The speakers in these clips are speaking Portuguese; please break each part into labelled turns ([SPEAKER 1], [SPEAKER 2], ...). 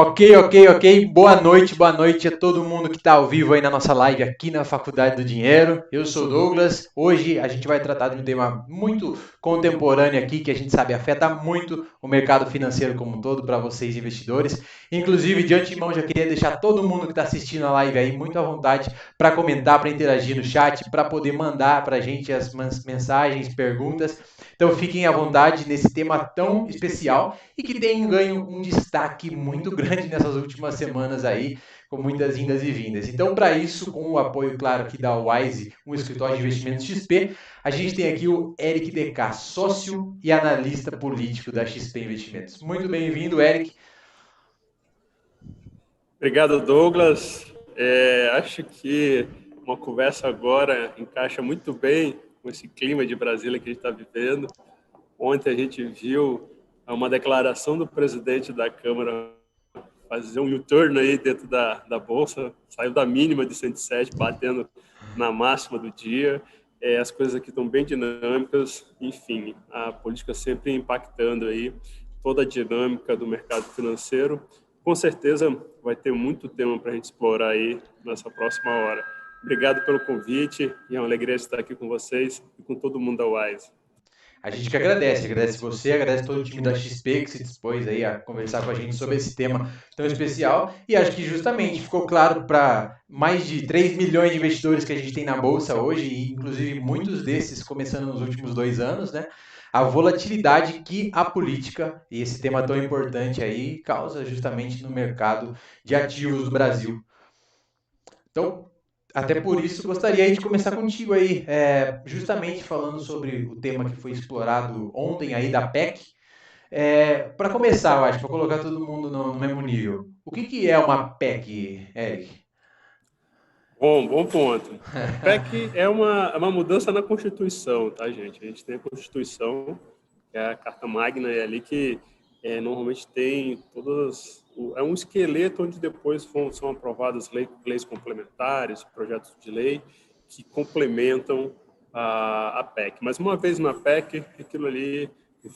[SPEAKER 1] Ok. Boa noite a todo mundo que está ao vivo aí na nossa live aqui na Faculdade do Dinheiro. Eu sou o Douglas. Hoje a gente vai tratar de um tema muito contemporâneo aqui, que a gente sabe afeta muito o mercado financeiro como um todo para vocês investidores. Inclusive, de antemão, já queria deixar todo mundo que está assistindo a live aí muito à vontade para comentar, para interagir no chat, para poder mandar para a gente as mensagens, perguntas. Então fiquem à vontade nesse tema tão especial e que tem ganho um destaque muito grande nessas últimas semanas aí, com muitas indas e vindas. Então, para isso, com o apoio, claro, aqui da Wise, um escritório de investimentos XP, a gente tem aqui o Eric DK, sócio e analista político da XP Investimentos. Muito bem-vindo, Eric.
[SPEAKER 2] Obrigado, Douglas. Acho que uma conversa agora encaixa muito bem com esse clima de Brasília que a gente está vivendo. Ontem a gente viu uma declaração do presidente da Câmara fazer um U-turn aí dentro da Bolsa, saiu da mínima de 107, batendo na máxima do dia. As coisas aqui estão bem dinâmicas, enfim, a política sempre impactando aí toda a dinâmica do mercado financeiro. Com certeza vai ter muito tema para a gente explorar aí nessa próxima hora. Obrigado pelo convite e é uma alegria estar aqui com vocês e com todo mundo da Wise.
[SPEAKER 1] A gente que agradece você, agradece todo o time da XP que se dispôs aí a conversar com a gente sobre esse tema tão especial e acho que justamente ficou claro para mais de 3 milhões de investidores que a gente tem na Bolsa hoje e inclusive muitos desses começando nos últimos 2 anos, né? A volatilidade que a política e esse tema tão importante aí causa justamente no mercado de ativos do Brasil. Então, até por isso, gostaria de começar contigo aí, justamente falando sobre o tema que foi explorado ontem aí da PEC. Para começar, eu acho, para colocar todo mundo no mesmo nível. O que é uma PEC, Eric?
[SPEAKER 2] Bom ponto. A PEC é uma mudança na Constituição, tá, gente? A gente tem a Constituição, que é a Carta Magna, é ali que normalmente tem todas... É um esqueleto onde depois são aprovadas leis complementares, projetos de lei que complementam a PEC. Mas uma vez na PEC, aquilo ali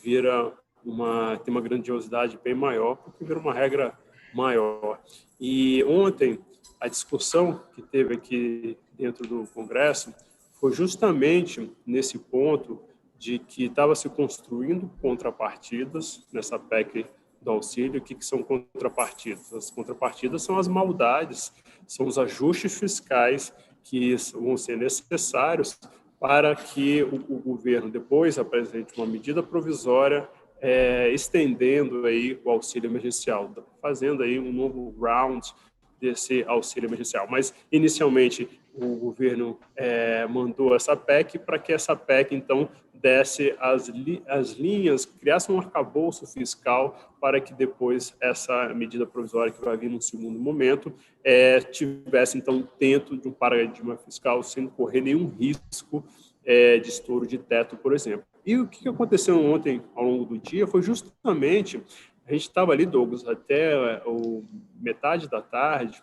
[SPEAKER 2] tem uma grandiosidade bem maior, porque vira uma regra maior. E ontem a discussão que teve aqui dentro do Congresso foi justamente nesse ponto de que estava se construindo contrapartidas nessa PEC do auxílio. O que são contrapartidas? As contrapartidas são as maldades, são os ajustes fiscais que vão ser necessários para que o governo depois apresente uma medida provisória estendendo aí o auxílio emergencial, fazendo aí um novo round desse auxílio emergencial. Mas, inicialmente, o governo mandou essa PEC para que essa PEC, então, desse as linhas, criasse um arcabouço fiscal para que depois essa medida provisória que vai vir num segundo momento tivesse, então, dentro de um paradigma fiscal sem correr nenhum risco de estouro de teto, por exemplo. E o que aconteceu ontem, ao longo do dia, foi justamente... A gente estava ali, Douglas, até metade da tarde,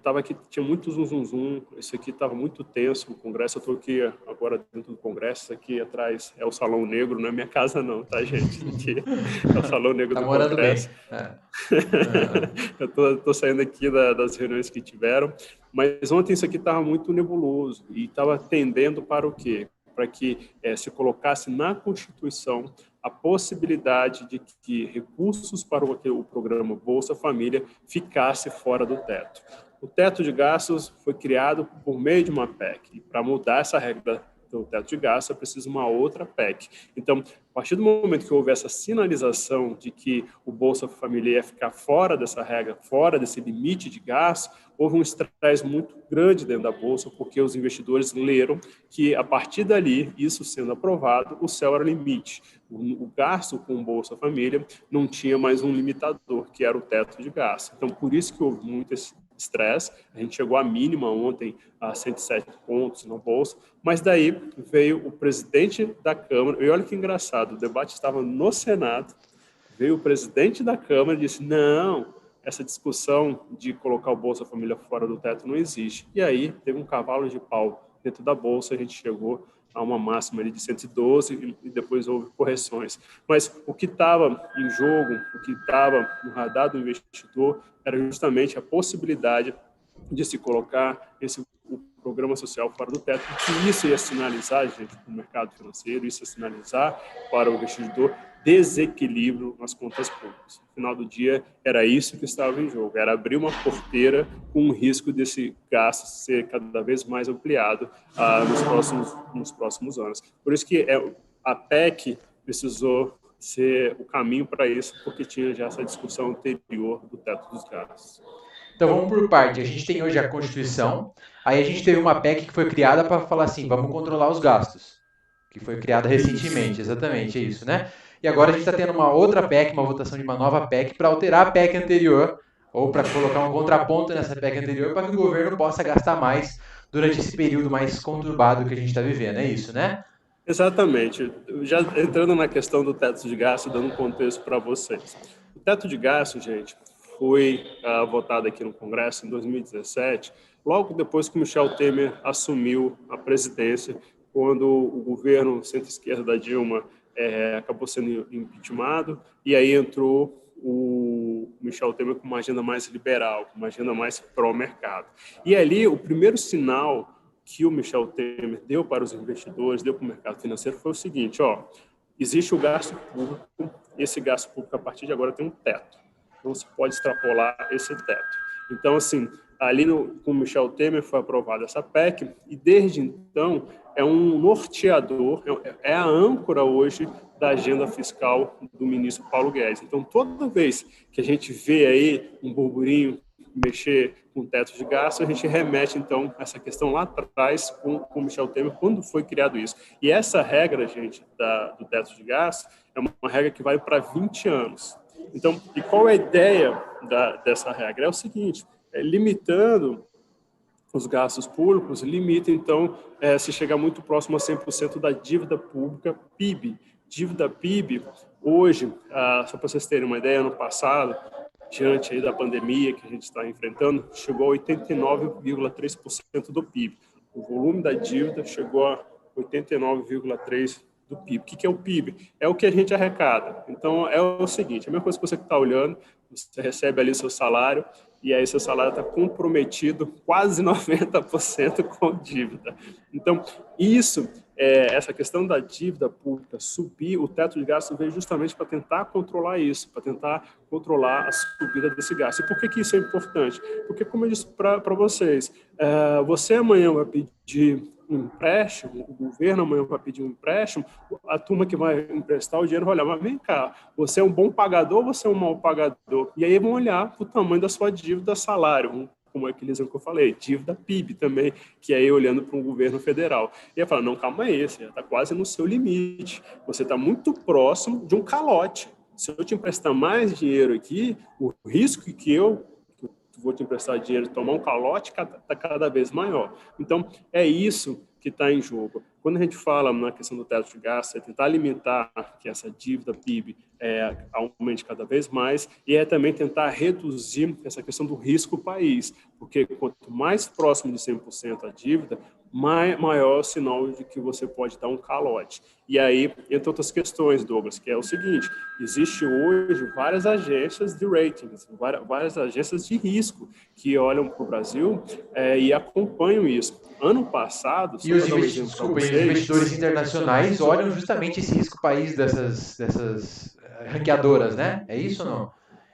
[SPEAKER 2] tava aqui, tinha muito zum. Isso aqui estava muito tenso. O Congresso, eu estou aqui agora dentro do Congresso. Isso aqui atrás é o Salão Negro, não é minha casa não, tá, gente? Aqui é o Salão Negro
[SPEAKER 1] Tá
[SPEAKER 2] do
[SPEAKER 1] morando
[SPEAKER 2] Congresso.
[SPEAKER 1] bem.
[SPEAKER 2] Eu tô saindo aqui das reuniões que tiveram, mas ontem isso aqui estava muito nebuloso e estava tendendo para o quê? Para que se colocasse na Constituição a possibilidade de que recursos para o programa Bolsa Família ficasse fora do teto. O teto de gastos foi criado por meio de uma PEC. E para mudar essa regra do teto de gastos, é preciso uma outra PEC. Então, a partir do momento que houve essa sinalização de que o Bolsa Família ia ficar fora dessa regra, fora desse limite de gastos, houve um estresse muito grande dentro da Bolsa, porque os investidores leram que, a partir dali, isso sendo aprovado, o céu era o limite. O gasto com o Bolsa Família não tinha mais um limitador, que era o teto de gasto. Então, por isso que houve muito esse estresse. A gente chegou à mínima ontem, a 107 pontos na Bolsa, mas daí veio o presidente da Câmara, e olha que engraçado, o debate estava no Senado, veio o presidente da Câmara e disse, não, essa discussão de colocar o Bolsa Família fora do teto não existe. E aí teve um cavalo de pau dentro da Bolsa, a gente chegou a uma máxima ali de 112 e depois houve correções. Mas o que estava em jogo, o que estava no radar do investidor era justamente a possibilidade de se colocar o programa social fora do teto, que isso ia sinalizar, gente, para o mercado financeiro, isso ia sinalizar para o investidor desequilíbrio nas contas públicas. No final do dia, era isso que estava em jogo, era abrir uma porteira com o risco desse gasto ser cada vez mais ampliado nos próximos anos. Por isso que a PEC precisou ser o caminho para isso, porque tinha já essa discussão anterior do teto dos gastos.
[SPEAKER 1] Então vamos por parte. A gente tem hoje a Constituição, aí a gente teve uma PEC que foi criada para falar assim, vamos controlar os gastos, que foi criada recentemente, exatamente, é isso, né? E agora a gente está tendo uma outra PEC, uma votação de uma nova PEC para alterar a PEC anterior, ou para colocar um contraponto nessa PEC anterior, para que o governo possa gastar mais durante esse período mais conturbado que a gente está vivendo, é isso, né?
[SPEAKER 2] Exatamente. Já entrando na questão do teto de gasto, dando um contexto para vocês. O teto de gasto, gente, foi votado aqui no Congresso em 2017, logo depois que o Michel Temer assumiu a presidência, quando o governo centro-esquerda da Dilma acabou sendo impeachmentado, e aí entrou o Michel Temer com uma agenda mais liberal, com uma agenda mais pró-mercado. E ali, o primeiro sinal que o Michel Temer deu para os investidores, deu para o mercado financeiro, foi o seguinte, existe o gasto público, esse gasto público, a partir de agora, tem um teto. Não se pode extrapolar esse teto. Então, assim, ali com o Michel Temer foi aprovada essa PEC, e desde então é um norteador, é a âncora hoje da agenda fiscal do ministro Paulo Guedes. Então, toda vez que a gente vê aí um burburinho mexer com o teto de gasto, a gente remete, então, essa questão lá atrás com o Michel Temer, quando foi criado isso. E essa regra, gente, do teto de gasto, é uma regra que vai para 20 anos. Então, e qual é a ideia dessa regra? É o seguinte, limitando os gastos públicos, limita, então, se chegar muito próximo a 100% da dívida pública PIB. Dívida PIB, hoje, só para vocês terem uma ideia, ano passado, diante aí da pandemia que a gente está enfrentando, chegou a 89,3% do PIB. O volume da dívida chegou a 89,3% do PIB. O que é o PIB? É o que a gente arrecada. Então, é o seguinte, a mesma coisa que você está olhando, você recebe ali seu salário, e aí seu salário está comprometido quase 90% com dívida. Então, essa questão da dívida pública subir, o teto de gasto veio justamente para tentar controlar isso, para tentar controlar a subida desse gasto. E por que isso é importante? Porque, como eu disse para vocês, você amanhã vai pedir um empréstimo, o governo amanhã vai pedir um empréstimo, a turma que vai emprestar o dinheiro vai olhar, mas vem cá, você é um bom pagador ou você é um mau pagador? E aí vão olhar o tamanho da sua dívida, salário, como aquele exemplo que eu falei, dívida PIB também, que aí olhando para um governo federal. E aí fala, não, calma aí, você já está quase no seu limite, você está muito próximo de um calote. Se eu te emprestar mais dinheiro aqui, o risco que eu vou te emprestar dinheiro e tomar um calote está cada vez maior. Então, é isso que está em jogo. Quando a gente fala na questão do teto de gasto, é tentar limitar que essa dívida PIB aumente cada vez mais e é também tentar reduzir essa questão do risco país, porque quanto mais próximo de 100% a dívida, maior é o sinal de que você pode dar um calote. E aí, entre outras questões, Douglas, que é o seguinte, existe hoje várias agências de ratings, várias agências de risco que olham para o Brasil e acompanham isso. Ano passado...
[SPEAKER 1] E os investidores internacionais olham justamente esse risco país dessas ranqueadoras, né? É isso ou não?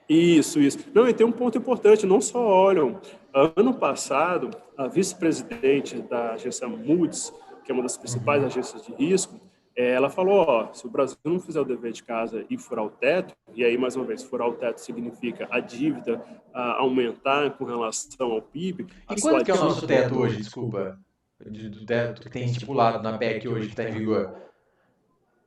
[SPEAKER 2] Isso. Não, e tem um ponto importante, não só olham. Ano passado, a vice-presidente da agência Moody's, que é uma das principais agências de risco, ela falou, se o Brasil não fizer o dever de casa e furar o teto, e aí, mais uma vez, furar o teto significa a dívida aumentar com relação ao PIB...
[SPEAKER 1] E quanto que é o nosso teto hoje, desculpa? Do teto que tem estipulado na PEC hoje, que está em vigor?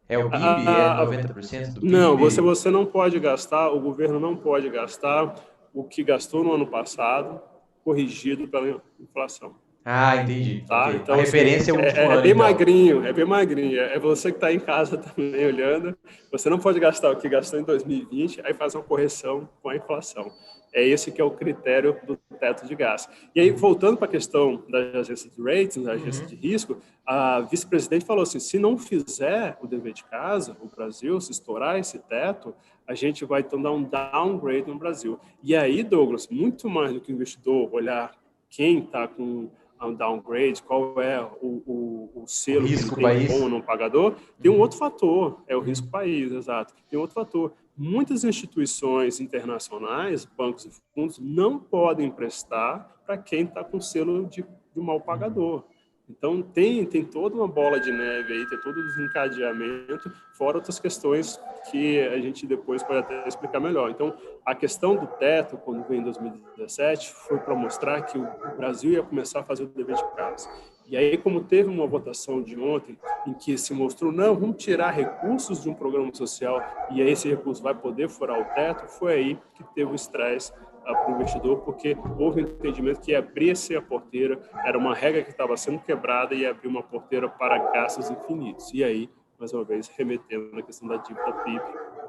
[SPEAKER 1] É o PIB? É 90% do PIB?
[SPEAKER 2] Não, você não pode gastar, o governo não pode gastar o que gastou no ano passado, corrigido pela inflação.
[SPEAKER 1] Ah, entendi.
[SPEAKER 2] Tá?
[SPEAKER 1] Ok. A
[SPEAKER 2] Então, assim,
[SPEAKER 1] referência é o último
[SPEAKER 2] é
[SPEAKER 1] ano,
[SPEAKER 2] bem
[SPEAKER 1] então.
[SPEAKER 2] magrinho, é bem magrinho. É você que está em casa também olhando. Você não pode gastar o que gastou em 2020, aí faz uma correção com a inflação. É esse que é o critério do teto de gastos. E aí, voltando para a questão da agência de ratings, da agência de
[SPEAKER 1] Uhum.
[SPEAKER 2] risco, a vice-presidente falou assim, se não fizer o dever de casa, o Brasil, se estourar esse teto, a gente vai então dar um downgrade no Brasil. E aí, Douglas, muito mais do que o investidor olhar quem está com um downgrade, qual é o
[SPEAKER 1] O
[SPEAKER 2] selo que ele
[SPEAKER 1] risco
[SPEAKER 2] tem de bom
[SPEAKER 1] país.
[SPEAKER 2] ou não pagador, tem um
[SPEAKER 1] Uhum.
[SPEAKER 2] outro fator, é o risco
[SPEAKER 1] Uhum.
[SPEAKER 2] país, exato. Tem outro fator. Muitas instituições internacionais, bancos e fundos, não podem emprestar para quem está com selo de mal
[SPEAKER 1] Uhum.
[SPEAKER 2] pagador. Então, tem toda uma bola de neve aí, tem todo o desencadeamento, fora outras questões que a gente depois pode até explicar melhor. Então, a questão do teto, quando veio em 2017, foi para mostrar que o Brasil ia começar a fazer o dever de casa. E aí, como teve uma votação de ontem em que se mostrou, não, vamos tirar recursos de um programa social e aí esse recurso vai poder furar o teto, foi aí que teve o estresse para o investidor, porque houve um entendimento que abrir-se a porteira era uma regra que estava sendo quebrada e abrir uma porteira para gastos infinitos. E aí, mais uma vez, remetendo na questão da dívida PIB,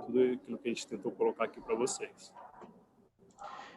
[SPEAKER 2] tudo aquilo que a gente tentou colocar aqui para vocês.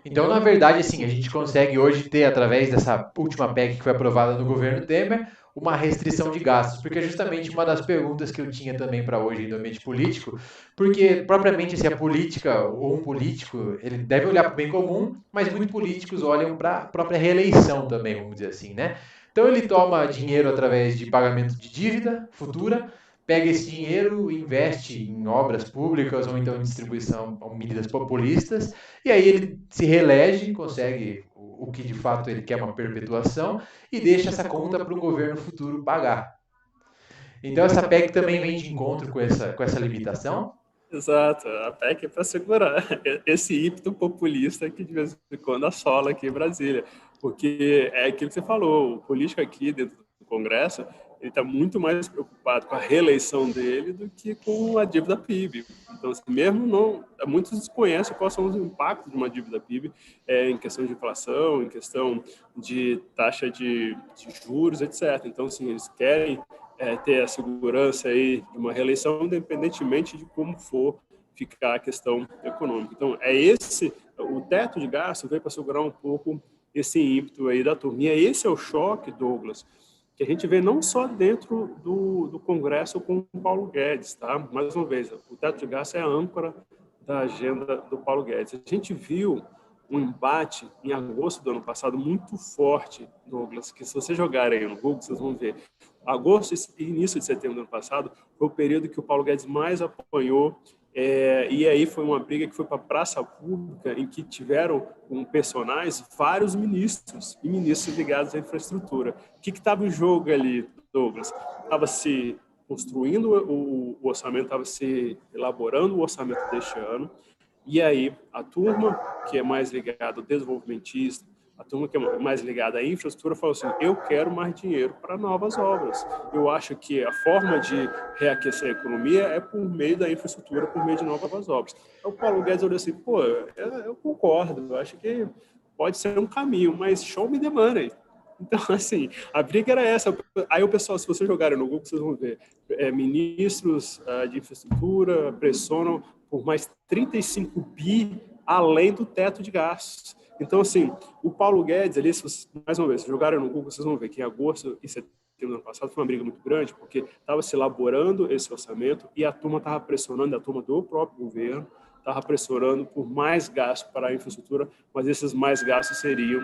[SPEAKER 1] Então, na verdade, assim, a gente consegue hoje ter, através dessa última PEC que foi aprovada no governo Temer, uma restrição de gastos, porque é justamente uma das perguntas que eu tinha também para hoje no ambiente político, porque propriamente se a política ou um político, ele deve olhar para o bem comum, mas muitos políticos olham para a própria reeleição também, vamos dizer assim, né? Então ele toma dinheiro através de pagamento de dívida futura, pega esse dinheiro e investe em obras públicas ou então em distribuição, ou medidas populistas, e aí ele se reelege, consegue o que de fato ele quer, uma perpetuação, e deixa essa conta para um governo futuro pagar. Então essa PEC também vem de encontro com essa limitação?
[SPEAKER 2] Exato, a PEC é para segurar esse ímpeto populista que de vez em quando assola aqui em Brasília, porque é aquilo que você falou, o político aqui dentro do Congresso, ele está muito mais preocupado com a reeleição dele do que com a dívida PIB. Então, assim, mesmo não, muitos desconhecem quais são os impactos de uma dívida PIB em questão de inflação, em questão de taxa de juros, etc. Então, assim, eles querem ter a segurança aí de uma reeleição, independentemente de como for ficar a questão econômica. Então, o teto de gasto veio para segurar um pouco esse ímpeto aí da turma. E esse é o choque, Douglas, que a gente vê não só dentro do Congresso com o Paulo Guedes, tá? Mais uma vez, o teto de gasto é a âncora da agenda do Paulo Guedes. A gente viu um embate em agosto do ano passado muito forte, Douglas, que se vocês jogarem no Google, vocês vão ver. Agosto e início de setembro do ano passado foi o período que o Paulo Guedes mais apanhou, e aí foi uma briga que foi para a praça pública, em que tiveram um personagens vários ministros e ministros ligados à infraestrutura. O que estava em jogo ali, Douglas? Estava se construindo o orçamento, estava se elaborando o orçamento deste ano, e aí a turma que é mais ligada ao desenvolvimentista, a turma que é mais ligada à infraestrutura falou assim, eu quero mais dinheiro para novas obras. Eu acho que a forma de reaquecer a economia é por meio da infraestrutura, por meio de novas obras. Então, o Paulo Guedes olhou assim, pô, eu concordo, eu acho que pode ser um caminho, mas show me the money. Então, assim, a briga era essa. Aí o pessoal, se vocês jogarem no Google, vocês vão ver ministros de infraestrutura pressionam por mais 35 bi além do teto de gastos. Então, assim, o Paulo Guedes, ali, mais uma vez, se jogarem no Google, vocês vão ver que em agosto e setembro do ano passado foi uma briga muito grande, porque estava se elaborando esse orçamento e a turma estava pressionando, a turma do próprio governo, estava pressionando por mais gastos para a infraestrutura, mas esses mais gastos seriam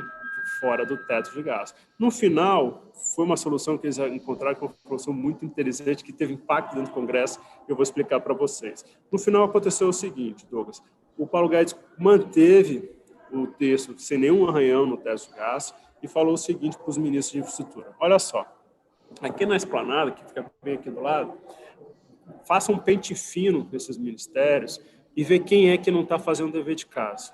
[SPEAKER 2] fora do teto de gastos. No final, foi uma solução que eles encontraram, que foi uma solução muito inteligente, que teve impacto dentro do Congresso, que eu vou explicar para vocês. No final, aconteceu o seguinte, Douglas, o Paulo Guedes manteve o texto sem nenhum arranhão no teto de gastos e falou o seguinte para os ministros de infraestrutura, olha só, aqui na esplanada, que fica bem aqui do lado, faça um pente fino nesses ministérios e vê quem é que não está fazendo o dever de casa.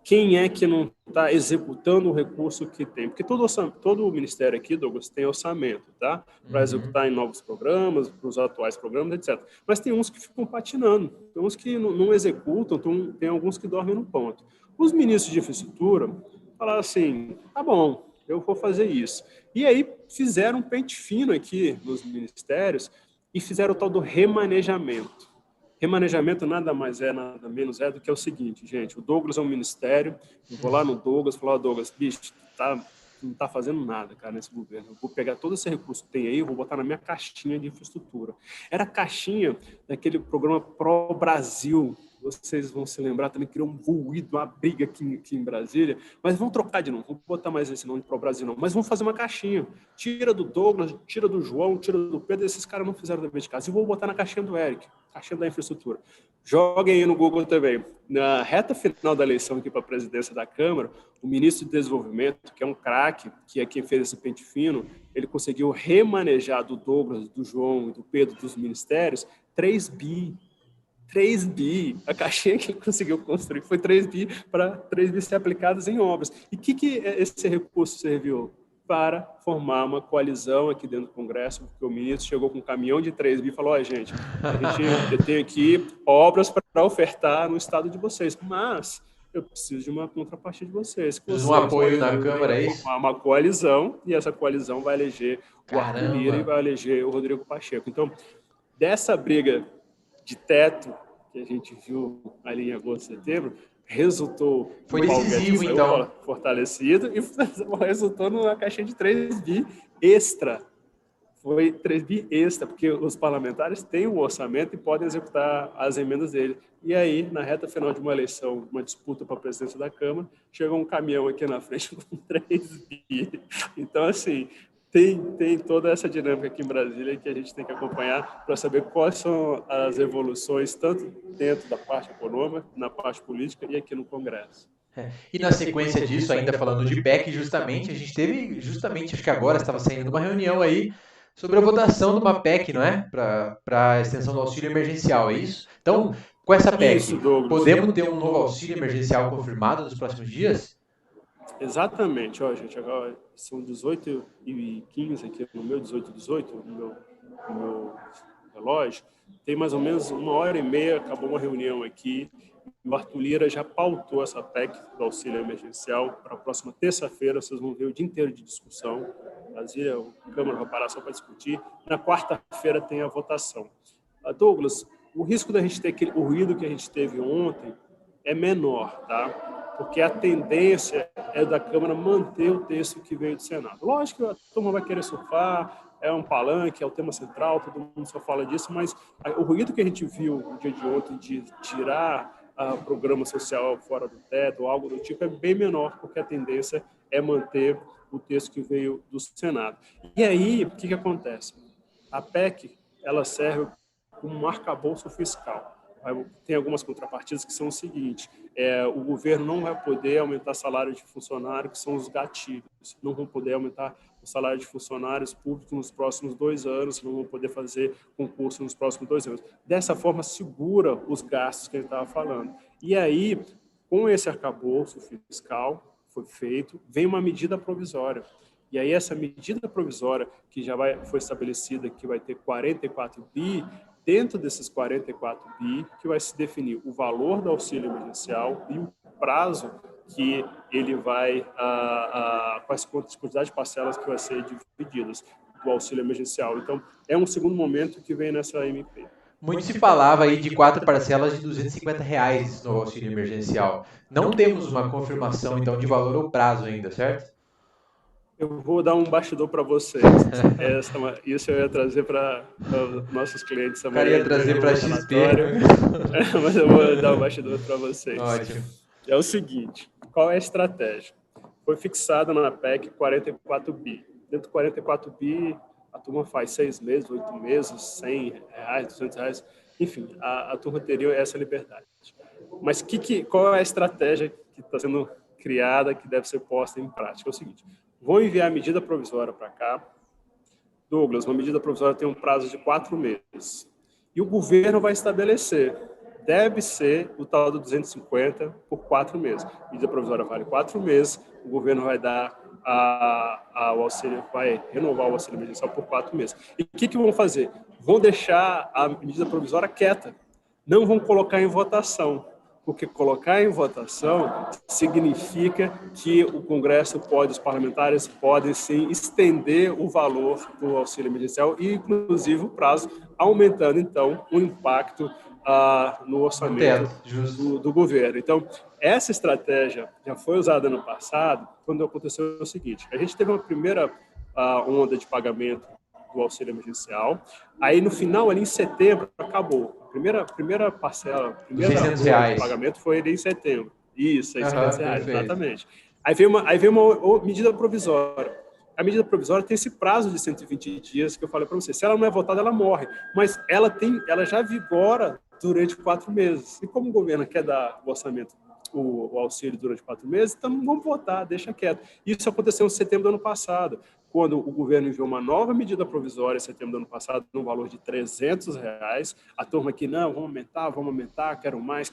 [SPEAKER 2] Quem é que não está executando o recurso que tem? Porque todo o ministério aqui, Douglas, tem orçamento, tá? Para
[SPEAKER 1] Uhum.
[SPEAKER 2] executar em novos programas, para os atuais programas, etc. Mas tem uns que ficam patinando, tem uns que não executam, tem alguns que dormem no ponto. Os ministros de infraestrutura falaram assim, tá bom, eu vou fazer isso. E aí fizeram um pente fino aqui nos ministérios e fizeram o tal do remanejamento. Remanejamento nada mais é, nada menos é do que o seguinte, gente, o Douglas é um ministério, eu vou lá no Douglas e falar, Douglas, bicho, não está fazendo nada, cara, nesse governo. Eu vou pegar todo esse recurso que tem aí, eu vou botar na minha caixinha de infraestrutura. Era a caixinha daquele programa Pro Brasil. Vocês vão se lembrar, também criou um ruído, uma briga aqui em Brasília. Mas vamos trocar de novo, não vou botar mais esse nome de Pro Brasil, não. Mas vamos fazer uma caixinha. Tira do Douglas, tira do João, tira do Pedro. Esses caras não fizeram dever de casa. E vou botar na caixinha do Eric, caixinha da infraestrutura. Joguem aí no Google também. Na reta final da eleição aqui para a presidência da Câmara, o ministro de Desenvolvimento, que é um craque, que é quem fez esse pente fino, ele conseguiu remanejar do Douglas, do João e do Pedro dos ministérios 3 bi. 3 bi. A caixinha que ele conseguiu construir foi 3 bi para 3 bi ser aplicados em obras. E o que esse recurso serviu? Para formar uma coalizão aqui dentro do Congresso, porque o ministro chegou com um caminhão de 3 bi e falou, gente, eu tenho aqui obras para ofertar no estado de vocês, mas eu preciso de uma contrapartida de vocês.
[SPEAKER 1] Um apoio da Câmara, é isso?
[SPEAKER 2] Formar uma coalizão, e essa coalizão vai eleger o Arthur Lira e vai eleger o Rodrigo Pacheco. Então, dessa briga de teto que a gente viu ali em agosto, setembro, resultou...
[SPEAKER 1] Foi decisivo, então.
[SPEAKER 2] Fortalecido e resultou numa caixinha de 3 bi extra. Foi 3 bi extra, porque os parlamentares têm um orçamento e podem executar as emendas dele. E aí, na reta final de uma eleição, uma disputa para a presidência da Câmara, chegou um caminhão aqui na frente com 3 bi. Então, assim... Tem toda essa dinâmica aqui em Brasília que a gente tem que acompanhar para saber quais são as evoluções, tanto dentro da parte econômica, na parte política e aqui no Congresso.
[SPEAKER 1] E na sequência disso, ainda falando de PEC, justamente, a gente teve, acho que agora estava saindo de uma reunião aí sobre a votação de uma PEC, não é? Para a extensão do auxílio emergencial, é isso? Então, com essa PEC, podemos ter um novo auxílio emergencial confirmado nos próximos dias?
[SPEAKER 2] Exatamente, gente, agora são 18h15 aqui no meu 18h18, no meu relógio, tem mais ou menos 1h30, acabou uma reunião aqui, o Arthur Lira já pautou essa PEC do auxílio emergencial para a próxima terça-feira, vocês vão ver o dia inteiro de discussão, Brasília, a Câmara vai parar só para discutir, na quarta-feira tem a votação. Douglas, o risco da gente ter o ruído que a gente teve ontem é menor, tá? Porque a tendência é da Câmara manter o texto que veio do Senado. Lógico que a turma vai querer surfar, é um palanque, é o tema central, todo mundo só fala disso, mas o ruído que a gente viu no dia de ontem de tirar programa social fora do teto ou algo do tipo é bem menor, porque a tendência é manter o texto que veio do Senado. E aí, o que acontece? A PEC, ela serve como um arcabouço fiscal. Tem algumas contrapartidas que são o seguinte, o governo não vai poder aumentar salário de funcionário, que são os gatilhos, não vão poder aumentar o salário de funcionários públicos nos próximos 2 anos, não vão poder fazer concurso nos próximos 2 anos. Dessa forma, segura os gastos que ele estava falando. E aí, com esse arcabouço fiscal, foi feito, vem uma medida provisória. E aí, essa medida provisória, que já foi estabelecida, que vai ter 44 bi, dentro desses 44 bi, que vai se definir o valor do auxílio emergencial e o prazo que ele vai, quais quantidade de parcelas que vai ser divididas do auxílio emergencial. Então, é um segundo momento que vem nessa MP.
[SPEAKER 1] Muito se falava aí de 4 parcelas de R$250 no auxílio emergencial. Não temos uma confirmação, então, de valor ou prazo ainda, certo?
[SPEAKER 2] Eu vou dar um bastidor para vocês. Isso eu ia trazer para os nossos clientes.
[SPEAKER 1] Eu ia trazer para a XP.
[SPEAKER 2] Mas eu vou dar um bastidor para vocês.
[SPEAKER 1] Ótimo.
[SPEAKER 2] É o seguinte, qual é a estratégia? Foi fixada na PEC 44 bi. Dentro de 44 bi, a turma faz 6 meses, 8 meses, R$100, R$200. Enfim, a turma teria essa liberdade. Mas qual é a estratégia que está sendo criada, que deve ser posta em prática? É o seguinte, vou enviar a medida provisória para cá. Douglas, uma medida provisória tem um prazo de 4 meses. E o governo vai estabelecer, deve ser o tal do 250 por 4 meses. A medida provisória vale 4 meses, o governo vai dar o auxílio, vai renovar o auxílio emergencial por 4 meses. E o que vão fazer? Vão deixar a medida provisória quieta, não vão colocar em votação. porque colocar em votação significa que o Congresso pode, os parlamentares podem sim estender o valor do auxílio emergencial e, inclusive, o prazo, aumentando, então, o impacto no orçamento do governo. Então, essa estratégia já foi usada no passado, quando aconteceu o seguinte: a gente teve uma primeira onda de pagamento do auxílio emergencial, aí no final, ali em setembro, acabou. A primeira parcela, a primeira onda de pagamento foi ali em setembro. Isso, R$600, exatamente. Aí veio uma medida provisória. A medida provisória tem esse prazo de 120 dias que eu falei para você. Se ela não é votada, ela morre. Mas ela já vigora durante 4 meses. E como o governo quer dar o orçamento, o auxílio durante 4 meses, então não vamos votar, deixa quieto. Isso aconteceu em setembro do ano passado, quando o governo enviou uma nova medida provisória em setembro do ano passado, no valor de R$300. A turma aqui, não, vamos aumentar, quero mais.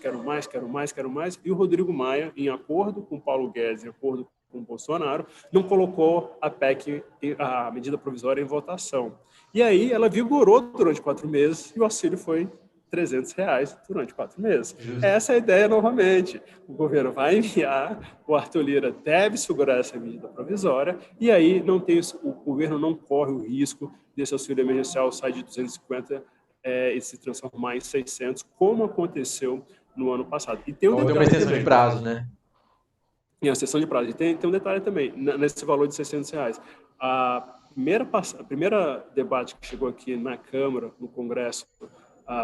[SPEAKER 2] E o Rodrigo Maia, em acordo com o Paulo Guedes, em acordo com o Bolsonaro, não colocou a PEC, a medida provisória, em votação. E aí ela vigorou durante 4 meses e o auxílio foi R$300 durante 4 meses. Justo. Essa é a ideia novamente. O governo vai enviar, o Arthur Lira deve segurar essa medida provisória e aí o governo não corre o risco desse auxílio emergencial sair de 250 e se transformar em 600, como aconteceu no ano passado. E tem
[SPEAKER 1] uma extensão de prazo, né?
[SPEAKER 2] Em a extensão de prazo. E tem um detalhe também, nesse valor de R$600. A primeira debate que chegou aqui na Câmara, no Congresso,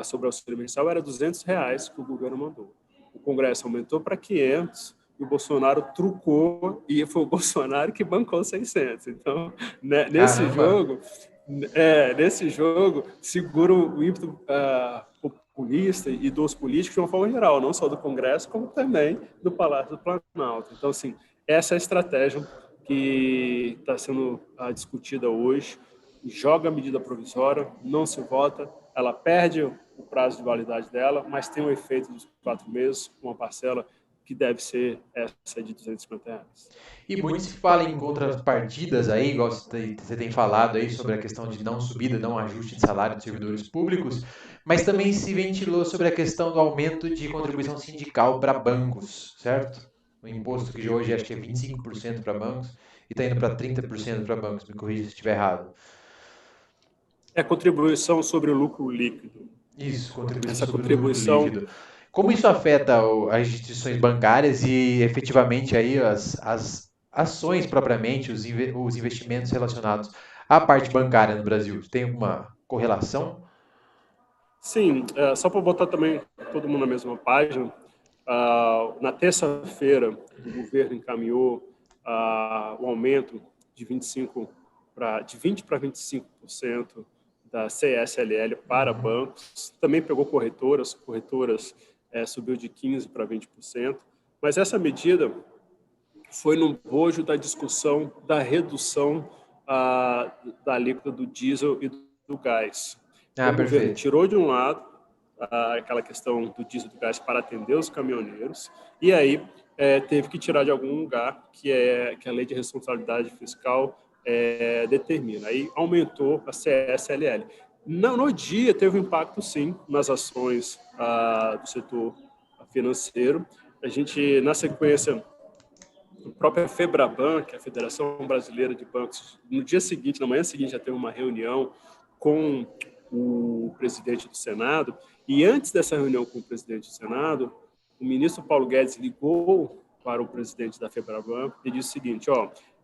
[SPEAKER 2] sobre o auxílio emergencial era R$200 que o governo mandou. O Congresso aumentou para 500 e o Bolsonaro trucou e foi o Bolsonaro que bancou 600. Então, né, nesse jogo segura o ímpeto populista e dos políticos de uma forma geral, não só do Congresso, como também do Palácio do Planalto. Então, assim, essa é a estratégia que está sendo discutida hoje. Joga a medida provisória, não se vota, ela perde o prazo de validade dela, mas tem o efeito dos 4 meses, uma parcela que deve ser essa de R$250.
[SPEAKER 1] E muito se fala em contrapartidas aí, igual você tem falado aí sobre a questão de não subida, não ajuste de salário de servidores públicos, mas também se ventilou sobre a questão do aumento de contribuição sindical para bancos, certo? O imposto que hoje acho que é 25% para bancos e está indo para 30% para bancos, me corrija se estiver errado.
[SPEAKER 2] É contribuição sobre o lucro líquido.
[SPEAKER 1] Isso, contribuição sobre o lucro líquido. Como isso afeta as instituições bancárias e efetivamente aí as ações propriamente, os investimentos relacionados à parte bancária no Brasil? Tem alguma correlação?
[SPEAKER 2] Sim, só para botar também todo mundo na mesma página, na terça-feira o governo encaminhou o aumento de 20 para 25% da CSLL para bancos, também pegou corretoras subiu de 15% para 20%, mas essa medida foi no bojo da discussão da redução da alíquota do diesel e do gás. O governo tirou de um lado aquela questão do diesel e do gás para atender os caminhoneiros e aí teve que tirar de algum lugar que a Lei de Responsabilidade Fiscal determina. Aí aumentou a CSLL. No dia teve um impacto, sim, nas ações do setor financeiro. A gente, na sequência, a própria FEBRABAN, que é a Federação Brasileira de Bancos, no dia seguinte, na manhã seguinte, já teve uma reunião com o presidente do Senado, e antes dessa reunião com o presidente do Senado, o ministro Paulo Guedes ligou para o presidente da FEBRABAN e disse o seguinte: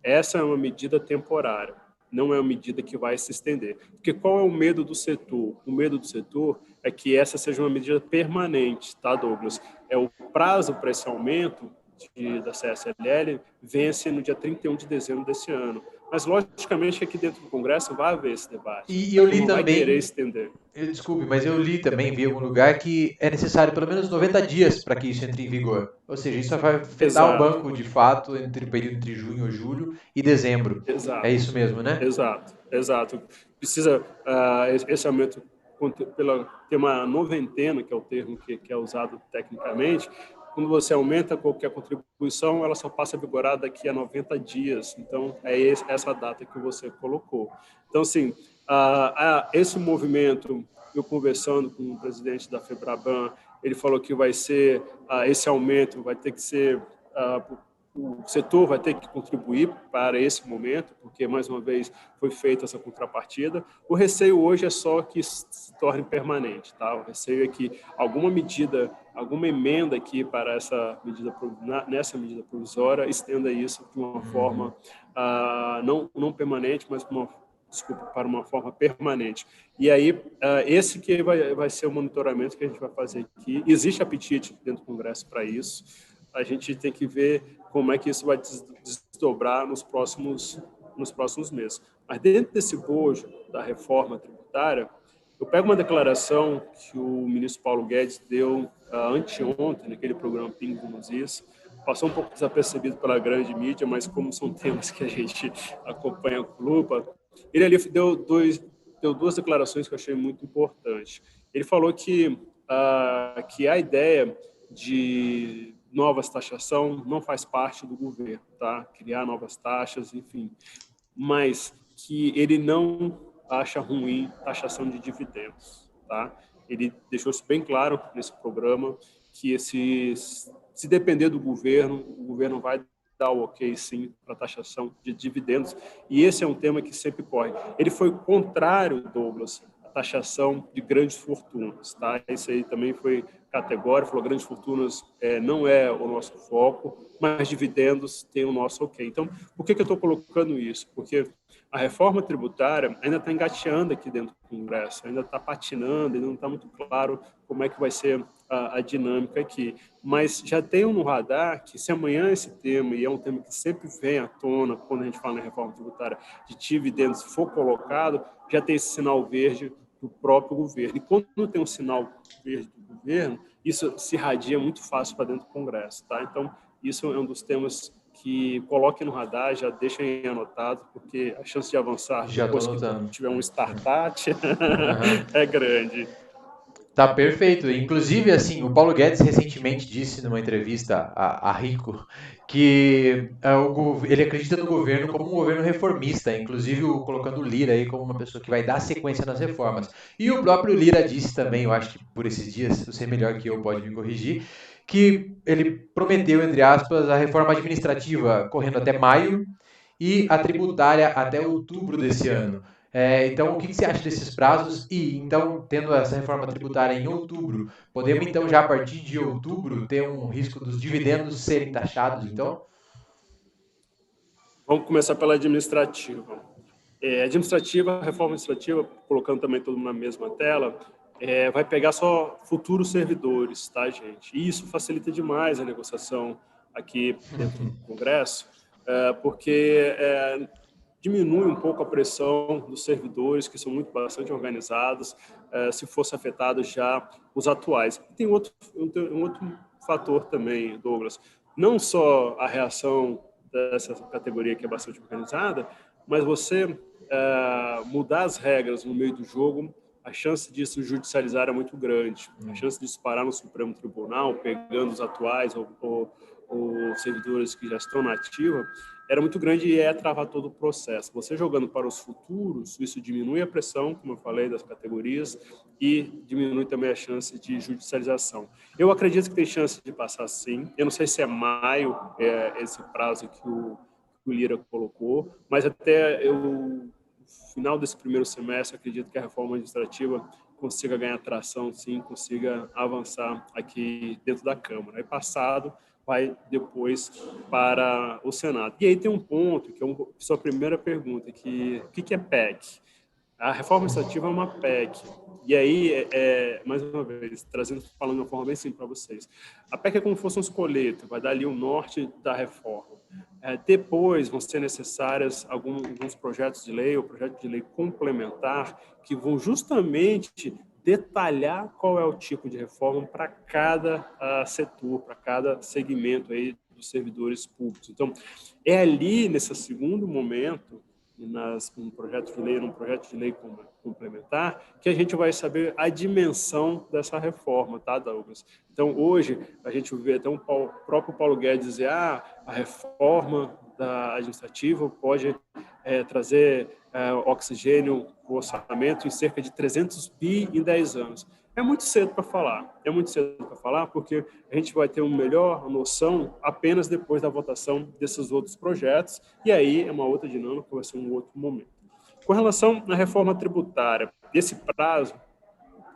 [SPEAKER 2] essa é uma medida temporária, não é uma medida que vai se estender. Porque qual é o medo do setor? O medo do setor é que essa seja uma medida permanente, tá, Douglas? O prazo para esse aumento da CSLL vence no dia 31 de dezembro desse ano. Mas, logicamente, aqui dentro do Congresso vai haver esse debate.
[SPEAKER 1] E eu li
[SPEAKER 2] não
[SPEAKER 1] também...
[SPEAKER 2] vai querer estender.
[SPEAKER 1] Desculpe, mas eu li também, vi em algum lugar, que é necessário pelo menos 90 dias para que isso entre em vigor. Ou seja, isso vai afetar o banco, de fato, entre o período entre junho, julho e dezembro.
[SPEAKER 2] Exato.
[SPEAKER 1] É isso mesmo, né?
[SPEAKER 2] Exato. Precisa, esse aumento, tem uma noventena, que é o termo que é usado tecnicamente. Quando você aumenta qualquer contribuição, ela só passa a vigorar daqui a 90 dias. Então, é essa data que você colocou. Então, assim, esse movimento, eu conversando com o presidente da FEBRABAN, ele falou que vai ser esse aumento, vai ter que ser o setor vai ter que contribuir para esse momento, porque, mais uma vez, foi feita essa contrapartida. O receio hoje é só que se torne permanente. Tá? O receio é que alguma medida, alguma emenda aqui para nessa medida provisória estenda isso de uma forma não permanente, mas para uma forma permanente. E aí, esse que vai ser o monitoramento que a gente vai fazer aqui. Existe apetite dentro do Congresso para isso. A gente tem que ver como é que isso vai desdobrar nos próximos meses. Mas dentro desse bojo da reforma tributária, eu pego uma declaração que o ministro Paulo Guedes deu anteontem, naquele programa Pingo nos Is, passou um pouco desapercebido pela grande mídia, mas como são temas que a gente acompanha com lupa, ele ali deu duas declarações que eu achei muito importantes. Ele falou que a ideia de novas taxação não faz parte do governo, tá? Criar novas taxas, enfim. Mas que ele não acha ruim taxação de dividendos, tá? Ele deixou isso bem claro nesse programa, que se depender do governo, o governo vai dar o ok, sim, para a taxação de dividendos. E esse é um tema que sempre corre. Ele foi contrário, Douglas, à taxação de grandes fortunas, tá? Isso aí também foi categórico, falou grandes fortunas não é o nosso foco, mas dividendos tem o nosso ok. Então, por que eu estou colocando isso? Porque a reforma tributária ainda está engateando aqui dentro do Congresso, ainda está patinando, ainda não está muito claro como é que vai ser a dinâmica aqui. Mas já tenho no radar que se amanhã esse tema, e é um tema que sempre vem à tona quando a gente fala em reforma tributária, de dividendos for colocado, já tem esse sinal verde do próprio governo. E quando tem um sinal verde do governo, isso se irradia muito fácil para dentro do Congresso. Tá? Então, isso é um dos temas que coloque no radar, já deixem anotado, porque a chance de avançar
[SPEAKER 1] Já
[SPEAKER 2] depois que tiver um startup é grande.
[SPEAKER 1] Tá perfeito. Inclusive, assim, o Paulo Guedes recentemente disse numa entrevista a Rico que ele acredita no governo como um governo reformista, inclusive colocando o Lira aí como uma pessoa que vai dar sequência nas reformas. E o próprio Lira disse também, eu acho que por esses dias, você é melhor que eu, pode me corrigir, que ele prometeu, entre aspas, a reforma administrativa correndo até maio e a tributária até outubro desse ano. Então, o que você acha desses prazos? E, então, tendo essa reforma tributária em outubro, podemos, então, já a partir de outubro, ter um risco dos dividendos serem taxados, então?
[SPEAKER 2] Vamos começar pela administrativa. A reforma administrativa, colocando também todo mundo na mesma tela, vai pegar só futuros servidores, tá, gente? E isso facilita demais a negociação aqui dentro do Congresso, porque diminui um pouco a pressão dos servidores, que são bastante organizados, se fosse afetados já os atuais. Tem um outro fator também, Douglas, não só a reação dessa categoria que é bastante organizada, mas você mudar as regras no meio do jogo, a chance disso judicializar é muito grande. A chance disso parar no Supremo Tribunal, pegando os atuais ou servidores que já estão na ativa, era muito grande e travar todo o processo. Você jogando para os futuros, isso diminui a pressão, como eu falei, das categorias e diminui também a chance de judicialização. Eu acredito que tem chance de passar sim. Eu não sei se é maio esse prazo que o Lira colocou, mas até no final desse primeiro semestre, acredito que a reforma administrativa consiga ganhar tração, sim, consiga avançar aqui dentro da Câmara. Aí passado, vai depois para o Senado. E aí tem um ponto, que é sua primeira pergunta, que o que é PEC? A reforma administrativa é uma PEC. E aí, mais uma vez, falando de uma forma bem simples para vocês, a PEC é como se fosse um esqueleto, vai dar ali o norte da reforma. Depois vão ser necessárias alguns projetos de lei ou projeto de lei complementar que vão justamente detalhar qual é o tipo de reforma para cada setor, para cada segmento aí dos servidores públicos. Então, é ali, nesse segundo momento, num projeto de lei complementar, que a gente vai saber a dimensão dessa reforma, tá, Douglas? Então, hoje, a gente vê até o próprio Paulo Guedes dizer a reforma administrativa pode trazer oxigênio, o orçamento em cerca de 300 bi em 10 anos. É muito cedo para falar. É muito cedo para falar porque a gente vai ter uma melhor noção apenas depois da votação desses outros projetos, e aí é uma outra dinâmica, vai ser um outro momento. Com relação à reforma tributária, esse prazo,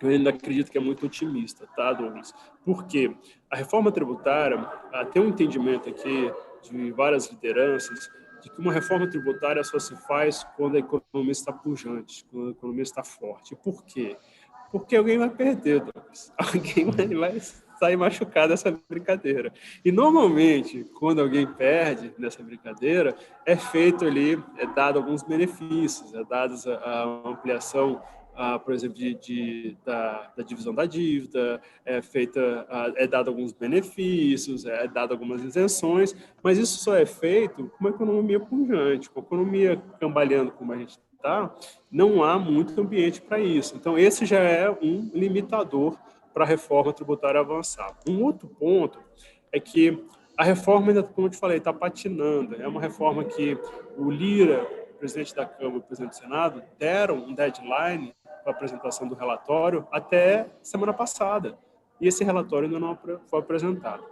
[SPEAKER 2] eu ainda acredito que é muito otimista, tá, Douglas? Porque a reforma tributária tem um entendimento aqui de várias lideranças de que uma reforma tributária só se faz quando a economia está pujante, quando a economia está forte. Por quê? Porque alguém vai perder, Douglas. Alguém vai sair machucado dessa brincadeira. E, normalmente, quando alguém perde nessa brincadeira, é feito ali, é dado alguns benefícios, é dada a ampliação, por exemplo, da divisão da dívida, é dado alguns benefícios, é dado algumas isenções, mas isso só é feito com uma economia pujante, com a economia cambaleando como a gente está, não há muito ambiente para isso. Então, esse já é um limitador para a reforma tributária avançar. Um outro ponto é que a reforma, ainda, como eu te falei, está patinando. É uma reforma que o Lira, o presidente da Câmara e o presidente do Senado, deram um deadline para a apresentação do relatório até semana passada. E esse relatório ainda não foi apresentado.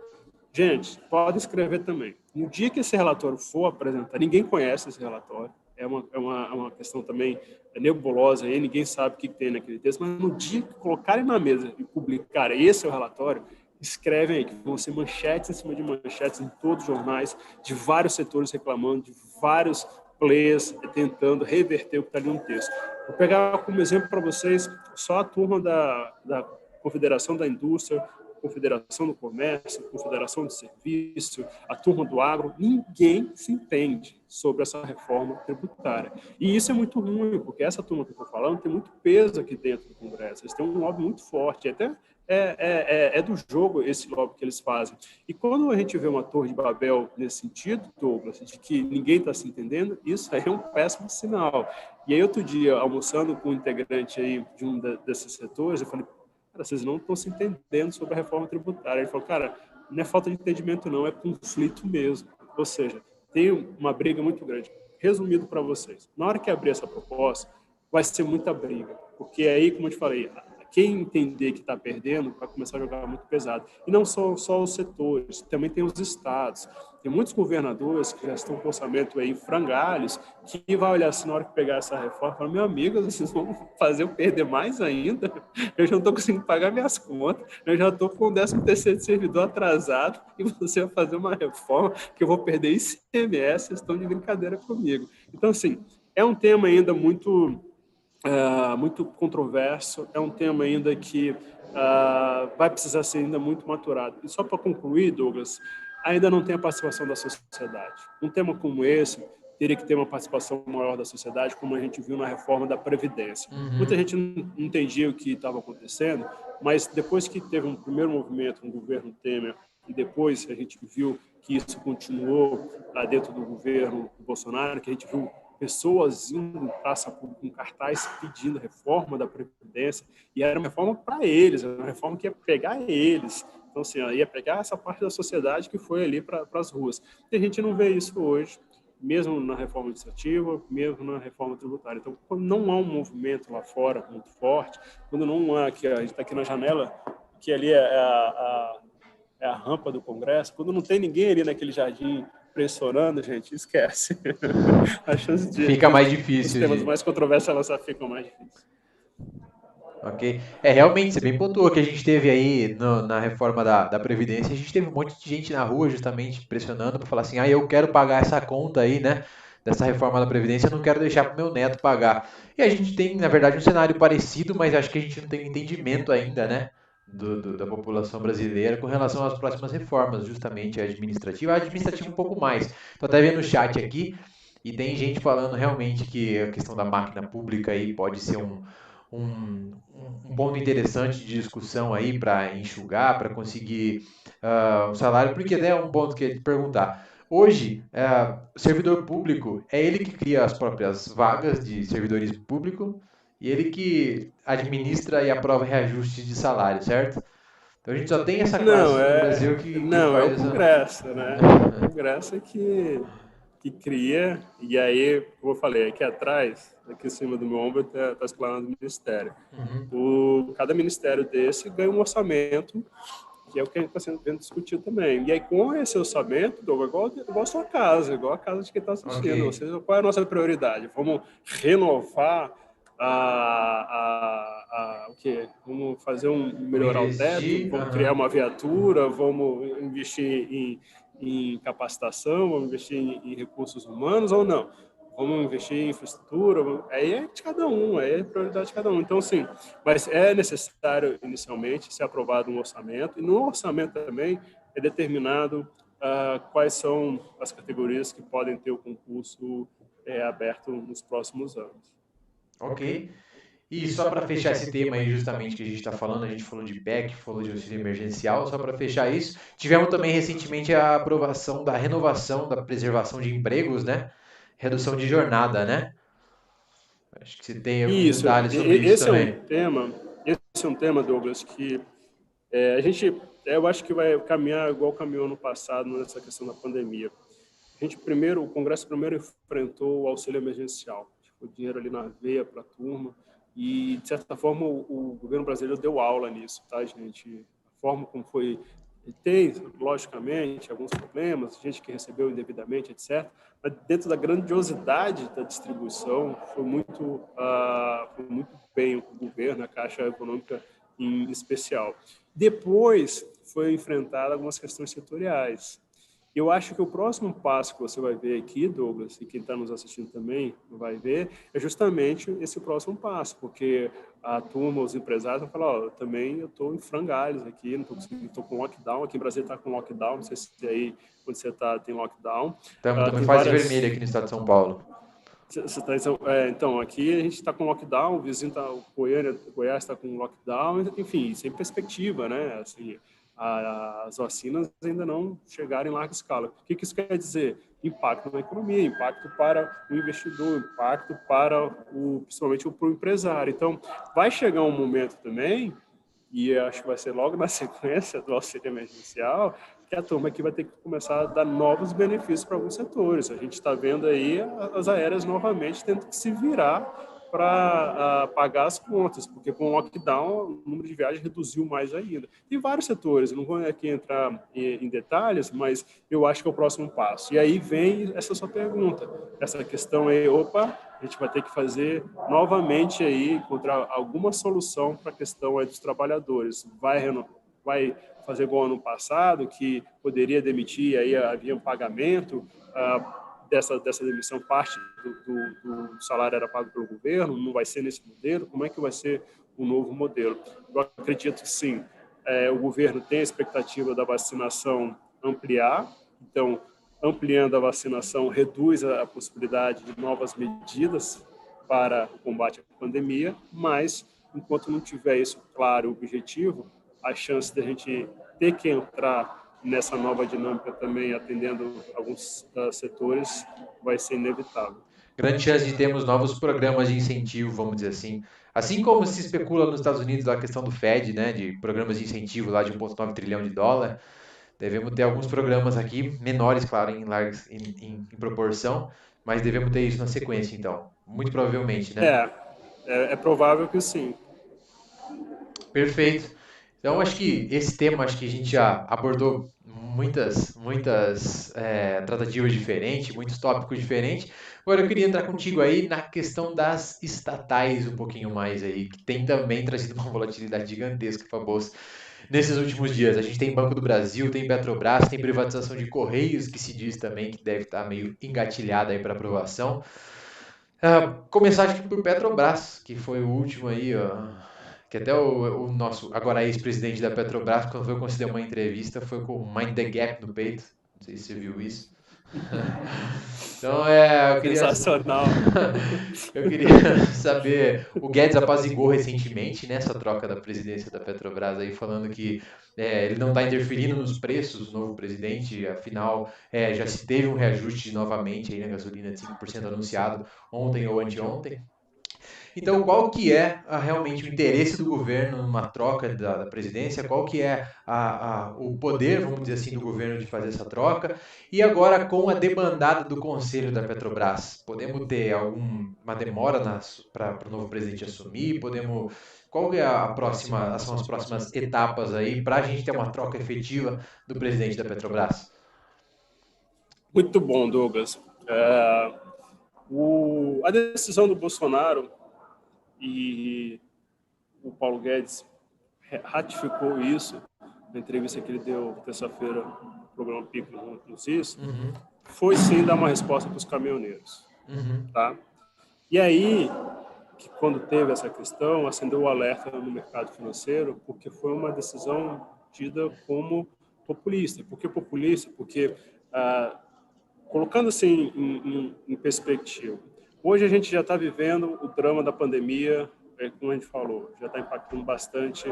[SPEAKER 2] Gente, pode escrever também. No dia que esse relatório for apresentado, ninguém conhece esse relatório, é uma questão também nebulosa, aí ninguém sabe o que tem naquele texto, mas no dia que colocarem na mesa e publicarem esse é o relatório, escrevem aí que vão ser manchetes em cima de manchetes em todos os jornais, de vários setores reclamando, de vários players tentando reverter o que está ali no texto. Vou pegar como exemplo para vocês só a turma da Confederação da Indústria, Confederação do Comércio, Confederação do Serviço, a turma do agro, ninguém se entende sobre essa reforma tributária. E isso é muito ruim, porque essa turma que eu estou falando tem muito peso aqui dentro do Congresso, eles têm um lobby muito forte, até é do jogo esse lobby que eles fazem. E quando a gente vê uma torre de Babel nesse sentido, Douglas, de que ninguém está se entendendo, isso aí é um péssimo sinal. E aí, outro dia, almoçando com um integrante aí de um desses setores, eu falei, vocês não estão se entendendo sobre a reforma tributária. Ele falou, cara, não é falta de entendimento não, é conflito mesmo. Ou seja, tem uma briga muito grande. Resumido para vocês, na hora que abrir essa proposta, vai ser muita briga. Porque aí, como eu te falei, quem entender que está perdendo vai começar a jogar muito pesado. E não só os setores, também tem os estados. Tem muitos governadores que já estão com orçamento aí em frangalhos, que vai olhar assim na hora que pegar essa reforma e falar, meu amigo, vocês vão fazer eu perder mais ainda? Eu já não estou conseguindo pagar minhas contas, eu já estou com o 13º de servidor atrasado e você vai fazer uma reforma que eu vou perder ICMS, vocês estão de brincadeira comigo. Então, assim, é um tema ainda muito controverso, é um tema ainda que vai precisar ser ainda muito maturado. E só para concluir, Douglas, ainda não tem a participação da sociedade. Um tema como esse teria que ter uma participação maior da sociedade, como a gente viu na reforma da Previdência. Muita gente não entendia o que estava acontecendo, mas depois que teve um primeiro movimento no governo Temer, e depois a gente viu que isso continuou dentro do governo Bolsonaro, que a gente viu pessoas indo em praça pública com cartaz pedindo reforma da Previdência, e era uma reforma para eles, era uma reforma que ia pegar eles. Então, assim, ia pegar essa parte da sociedade que foi ali para as ruas. E a gente não vê isso hoje, mesmo na reforma administrativa, mesmo na reforma tributária. Então, quando não há um movimento lá fora muito forte, quando não há, que a gente está aqui na janela, que ali é a rampa do Congresso, quando não tem ninguém ali naquele jardim pressionando, gente, esquece. A chance de
[SPEAKER 1] fica mais difícil.
[SPEAKER 2] Os temas mais controversos elas ficam mais difíceis.
[SPEAKER 1] Ok. Realmente, você bem pontuou que a gente teve aí na reforma da Previdência, a gente teve um monte de gente na rua justamente pressionando para falar assim, eu quero pagar essa conta aí, né, dessa reforma da Previdência, eu não quero deixar para o meu neto pagar. E a gente tem, na verdade, um cenário parecido, mas acho que a gente não tem entendimento ainda, né, da população brasileira com relação às próximas reformas, justamente a administrativa um pouco mais. Estou até vendo o chat aqui, e tem gente falando realmente que a questão da máquina pública aí pode ser um ponto interessante de discussão aí para enxugar, para conseguir um salário, porque é um ponto que eu ia te perguntar. Hoje, o servidor público é ele que cria as próprias vagas de servidores públicos e ele que administra e aprova reajustes de salário, certo? Então a gente só tem essa classe no Brasil que
[SPEAKER 2] não,
[SPEAKER 1] faz
[SPEAKER 2] é o Congresso, né? É o Congresso que que cria, e aí, como eu falei, aqui atrás, aqui em cima do meu ombro, está explanado o ministério. Cada ministério desse ganha um orçamento, que é o que está sendo discutido também. E aí, com esse orçamento, Douglas, igual a sua casa, igual a casa de quem está assistindo.
[SPEAKER 1] Ok.
[SPEAKER 2] Ou seja, qual é a nossa prioridade? Vamos renovar o quê? Vamos fazer melhorar o teto, vamos criar uma viatura, vamos investir em capacitação, vamos investir em recursos humanos ou não? Vamos investir em infraestrutura? Aí é de cada um, aí é prioridade de cada um. Então, sim, mas é necessário, inicialmente, ser aprovado um orçamento, e no orçamento também é determinado quais são as categorias que podem ter o concurso aberto nos próximos anos.
[SPEAKER 1] Ok. E só para fechar esse tema aí justamente que a gente está falando, a gente falou de PEC, falou de auxílio emergencial, só para fechar isso, tivemos também recentemente a aprovação da renovação da preservação de empregos, né? Redução de jornada, né? Acho que você tem alguns detalhes sobre isso também.
[SPEAKER 2] Esse é um tema, Douglas, que a gente, eu acho que vai caminhar igual caminhou no passado nessa questão da pandemia. O Congresso primeiro enfrentou o auxílio emergencial, o dinheiro ali na veia para a turma, e, de certa forma, o governo brasileiro deu aula nisso, tá, gente? A forma como foi... Tem, logicamente, alguns problemas, gente que recebeu indevidamente, etc., mas dentro da grandiosidade da distribuição, foi muito bem o governo, a Caixa Econômica em especial. Depois, foi enfrentada algumas questões setoriais. Eu acho que o próximo passo que você vai ver aqui, Douglas, e quem está nos assistindo também vai ver, é justamente esse próximo passo, porque a turma, os empresários vão falar, também eu estou em frangalhos aqui, não estou conseguindo, estou com lockdown, aqui em Brasília está com lockdown, não sei se aí onde você está tem lockdown.
[SPEAKER 1] Estamos em fase vermelha aqui no estado de São Paulo.
[SPEAKER 2] Então, aqui a gente está com lockdown, o vizinho o Goiás está com lockdown, enfim, sem perspectiva, né? Assim, as vacinas ainda não chegaram em larga escala. O que isso quer dizer? Impacto na economia, impacto para o investidor, impacto para principalmente para o empresário. Então, vai chegar um momento também, e eu acho que vai ser logo na sequência do auxílio emergencial, que a turma aqui vai ter que começar a dar novos benefícios para alguns setores. A gente está vendo aí as aéreas novamente tendo que se virar para pagar as contas, porque com o lockdown o número de viagens reduziu mais ainda. Tem vários setores, não vou aqui entrar em detalhes, mas eu acho que é o próximo passo. E aí vem essa sua pergunta, essa questão aí, a gente vai ter que fazer novamente aí, encontrar alguma solução para a questão aí dos trabalhadores. Vai fazer igual ano passado, que poderia demitir, aí havia um pagamento dessa demissão, parte do salário era pago pelo governo, não vai ser nesse modelo, como é que vai ser o novo modelo? Eu acredito que sim, o governo tem a expectativa da vacinação ampliar, então, ampliando a vacinação reduz a possibilidade de novas medidas para o combate à pandemia, mas enquanto não tiver isso claro, objetivo, a chance de a gente ter que entrar nessa nova dinâmica também, atendendo alguns setores, vai ser inevitável.
[SPEAKER 1] Grande chance de termos novos programas de incentivo, vamos dizer assim. Assim como se especula nos Estados Unidos a questão do Fed, né, de programas de incentivo lá de 1,9 trilhão de dólar, devemos ter alguns programas aqui, menores, claro, em proporção, mas devemos ter isso na sequência, então. Muito provavelmente, né?
[SPEAKER 2] É provável que sim.
[SPEAKER 1] Perfeito. Então, acho que esse tema, acho que a gente já abordou muitas tratativas diferentes, muitos tópicos diferentes. Agora, eu queria entrar contigo aí na questão das estatais um pouquinho mais aí, que tem também trazido uma volatilidade gigantesca para a Bolsa nesses últimos dias. A gente tem Banco do Brasil, tem Petrobras, tem privatização de Correios, que se diz também que deve estar meio engatilhada aí para aprovação. Começar acho que por Petrobras, que foi o último aí, ó, que até o nosso agora ex-presidente da Petrobras, quando foi conceder uma entrevista, foi com o Mind the Gap no peito. Não sei se você viu isso. Então, eu queria...
[SPEAKER 2] Sensacional.
[SPEAKER 1] Eu queria saber, o Guedes apaziguou recentemente nessa troca da presidência da Petrobras aí, falando que ele não está interferindo nos preços do novo presidente, afinal, já se teve um reajuste novamente aí na gasolina de 5% anunciado ontem ou anteontem. Então, qual que é realmente o interesse do governo numa troca da presidência? Qual que é o poder, vamos dizer assim, do governo de fazer essa troca? E agora, com a debandada do Conselho da Petrobras, podemos ter uma demora para o novo presidente assumir? Qual que é são as próximas etapas aí para a gente ter uma troca efetiva do presidente da Petrobras?
[SPEAKER 2] Muito bom, Douglas. A decisão do Bolsonaro e o Paulo Guedes ratificou isso na entrevista que ele deu terça-feira no programa Pico no CIS, foi sim dar uma resposta para os caminhoneiros. Tá? E aí, que quando teve essa questão, acendeu o alerta no mercado financeiro, porque foi uma decisão tida como populista. Por que populista? Porque, colocando assim em perspectiva, hoje a gente já está vivendo o drama da pandemia, como a gente falou, já está impactando bastante,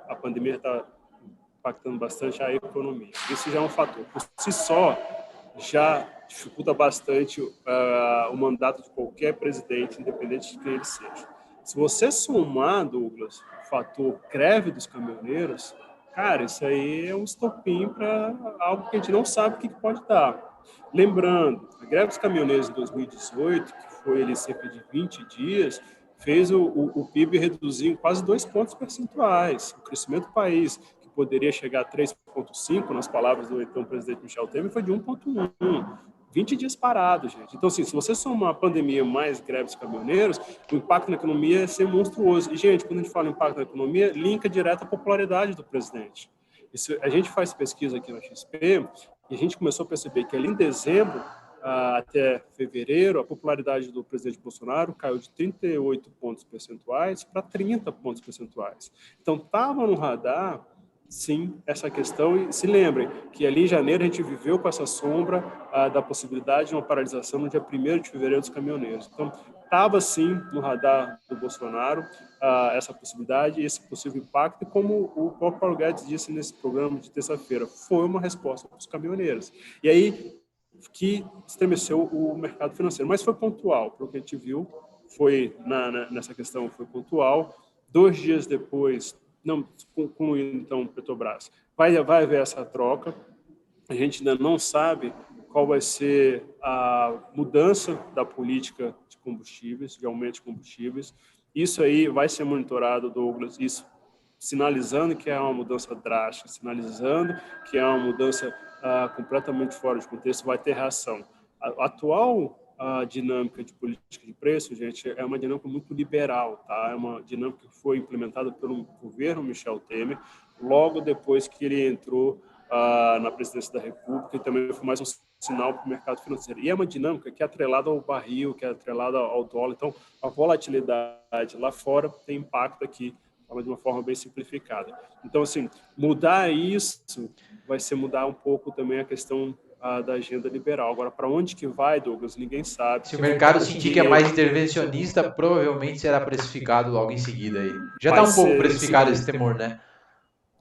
[SPEAKER 2] a pandemia está impactando bastante a economia. Isso já é um fator. Por si só, já dificulta bastante o mandato de qualquer presidente, independente de quem ele seja. Se você somar, Douglas, o fator greve dos caminhoneiros, cara, isso aí é um estopim para algo que a gente não sabe o que pode dar. Lembrando, a greve dos caminhoneiros em 2018, que foi ali cerca de 20 dias, fez o PIB reduzir em quase 2 pontos percentuais. O crescimento do país, que poderia chegar a 3,5, nas palavras do então presidente Michel Temer, foi de 1,1. 20 dias parados, gente. Então, assim, se você somar a pandemia mais greves caminhoneiros, o impacto na economia ia ser monstruoso. E, gente, quando a gente fala impacto na economia, linka direto à popularidade do presidente. A gente faz pesquisa aqui na XP e a gente começou a perceber que ali em dezembro até fevereiro, a popularidade do presidente Bolsonaro caiu de 38 pontos percentuais para 30 pontos percentuais. Então, estava no radar, sim, essa questão. E se lembrem que ali em janeiro a gente viveu com essa sombra da possibilidade de uma paralisação no dia 1º de fevereiro dos caminhoneiros. Então, estava, sim, no radar do Bolsonaro essa possibilidade, esse possível impacto, e como o próprio Paulo Guedes disse nesse programa de terça-feira, foi uma resposta para os caminhoneiros. E aí, que estremeceu o mercado financeiro, mas foi pontual, pelo que a gente viu, foi nessa questão foi pontual. 2 dias depois, não concluindo então Petrobras, vai haver essa troca. A gente ainda não sabe qual vai ser a mudança da política de combustíveis, de aumento de combustíveis. Isso aí vai ser monitorado, Douglas, isso sinalizando que é uma mudança drástica, sinalizando que é uma mudança completamente fora de contexto, vai ter reação. A atual dinâmica de política de preço, gente, é uma dinâmica muito liberal, tá? É uma dinâmica que foi implementada pelo governo Michel Temer, logo depois que ele entrou na presidência da República, e também foi mais um sinal para o mercado financeiro. E é uma dinâmica que é atrelada ao barril, que é atrelada ao dólar. Então, a volatilidade lá fora tem impacto aqui, fala de uma forma bem simplificada. Então, assim, mudar isso vai ser mudar um pouco também a questão da agenda liberal. Agora, para onde que vai, Douglas? Ninguém sabe.
[SPEAKER 1] Se o mercado sentir que é mais intervencionista, provavelmente será precificado logo em seguida aí. Já está um pouco precificado esse temor, né?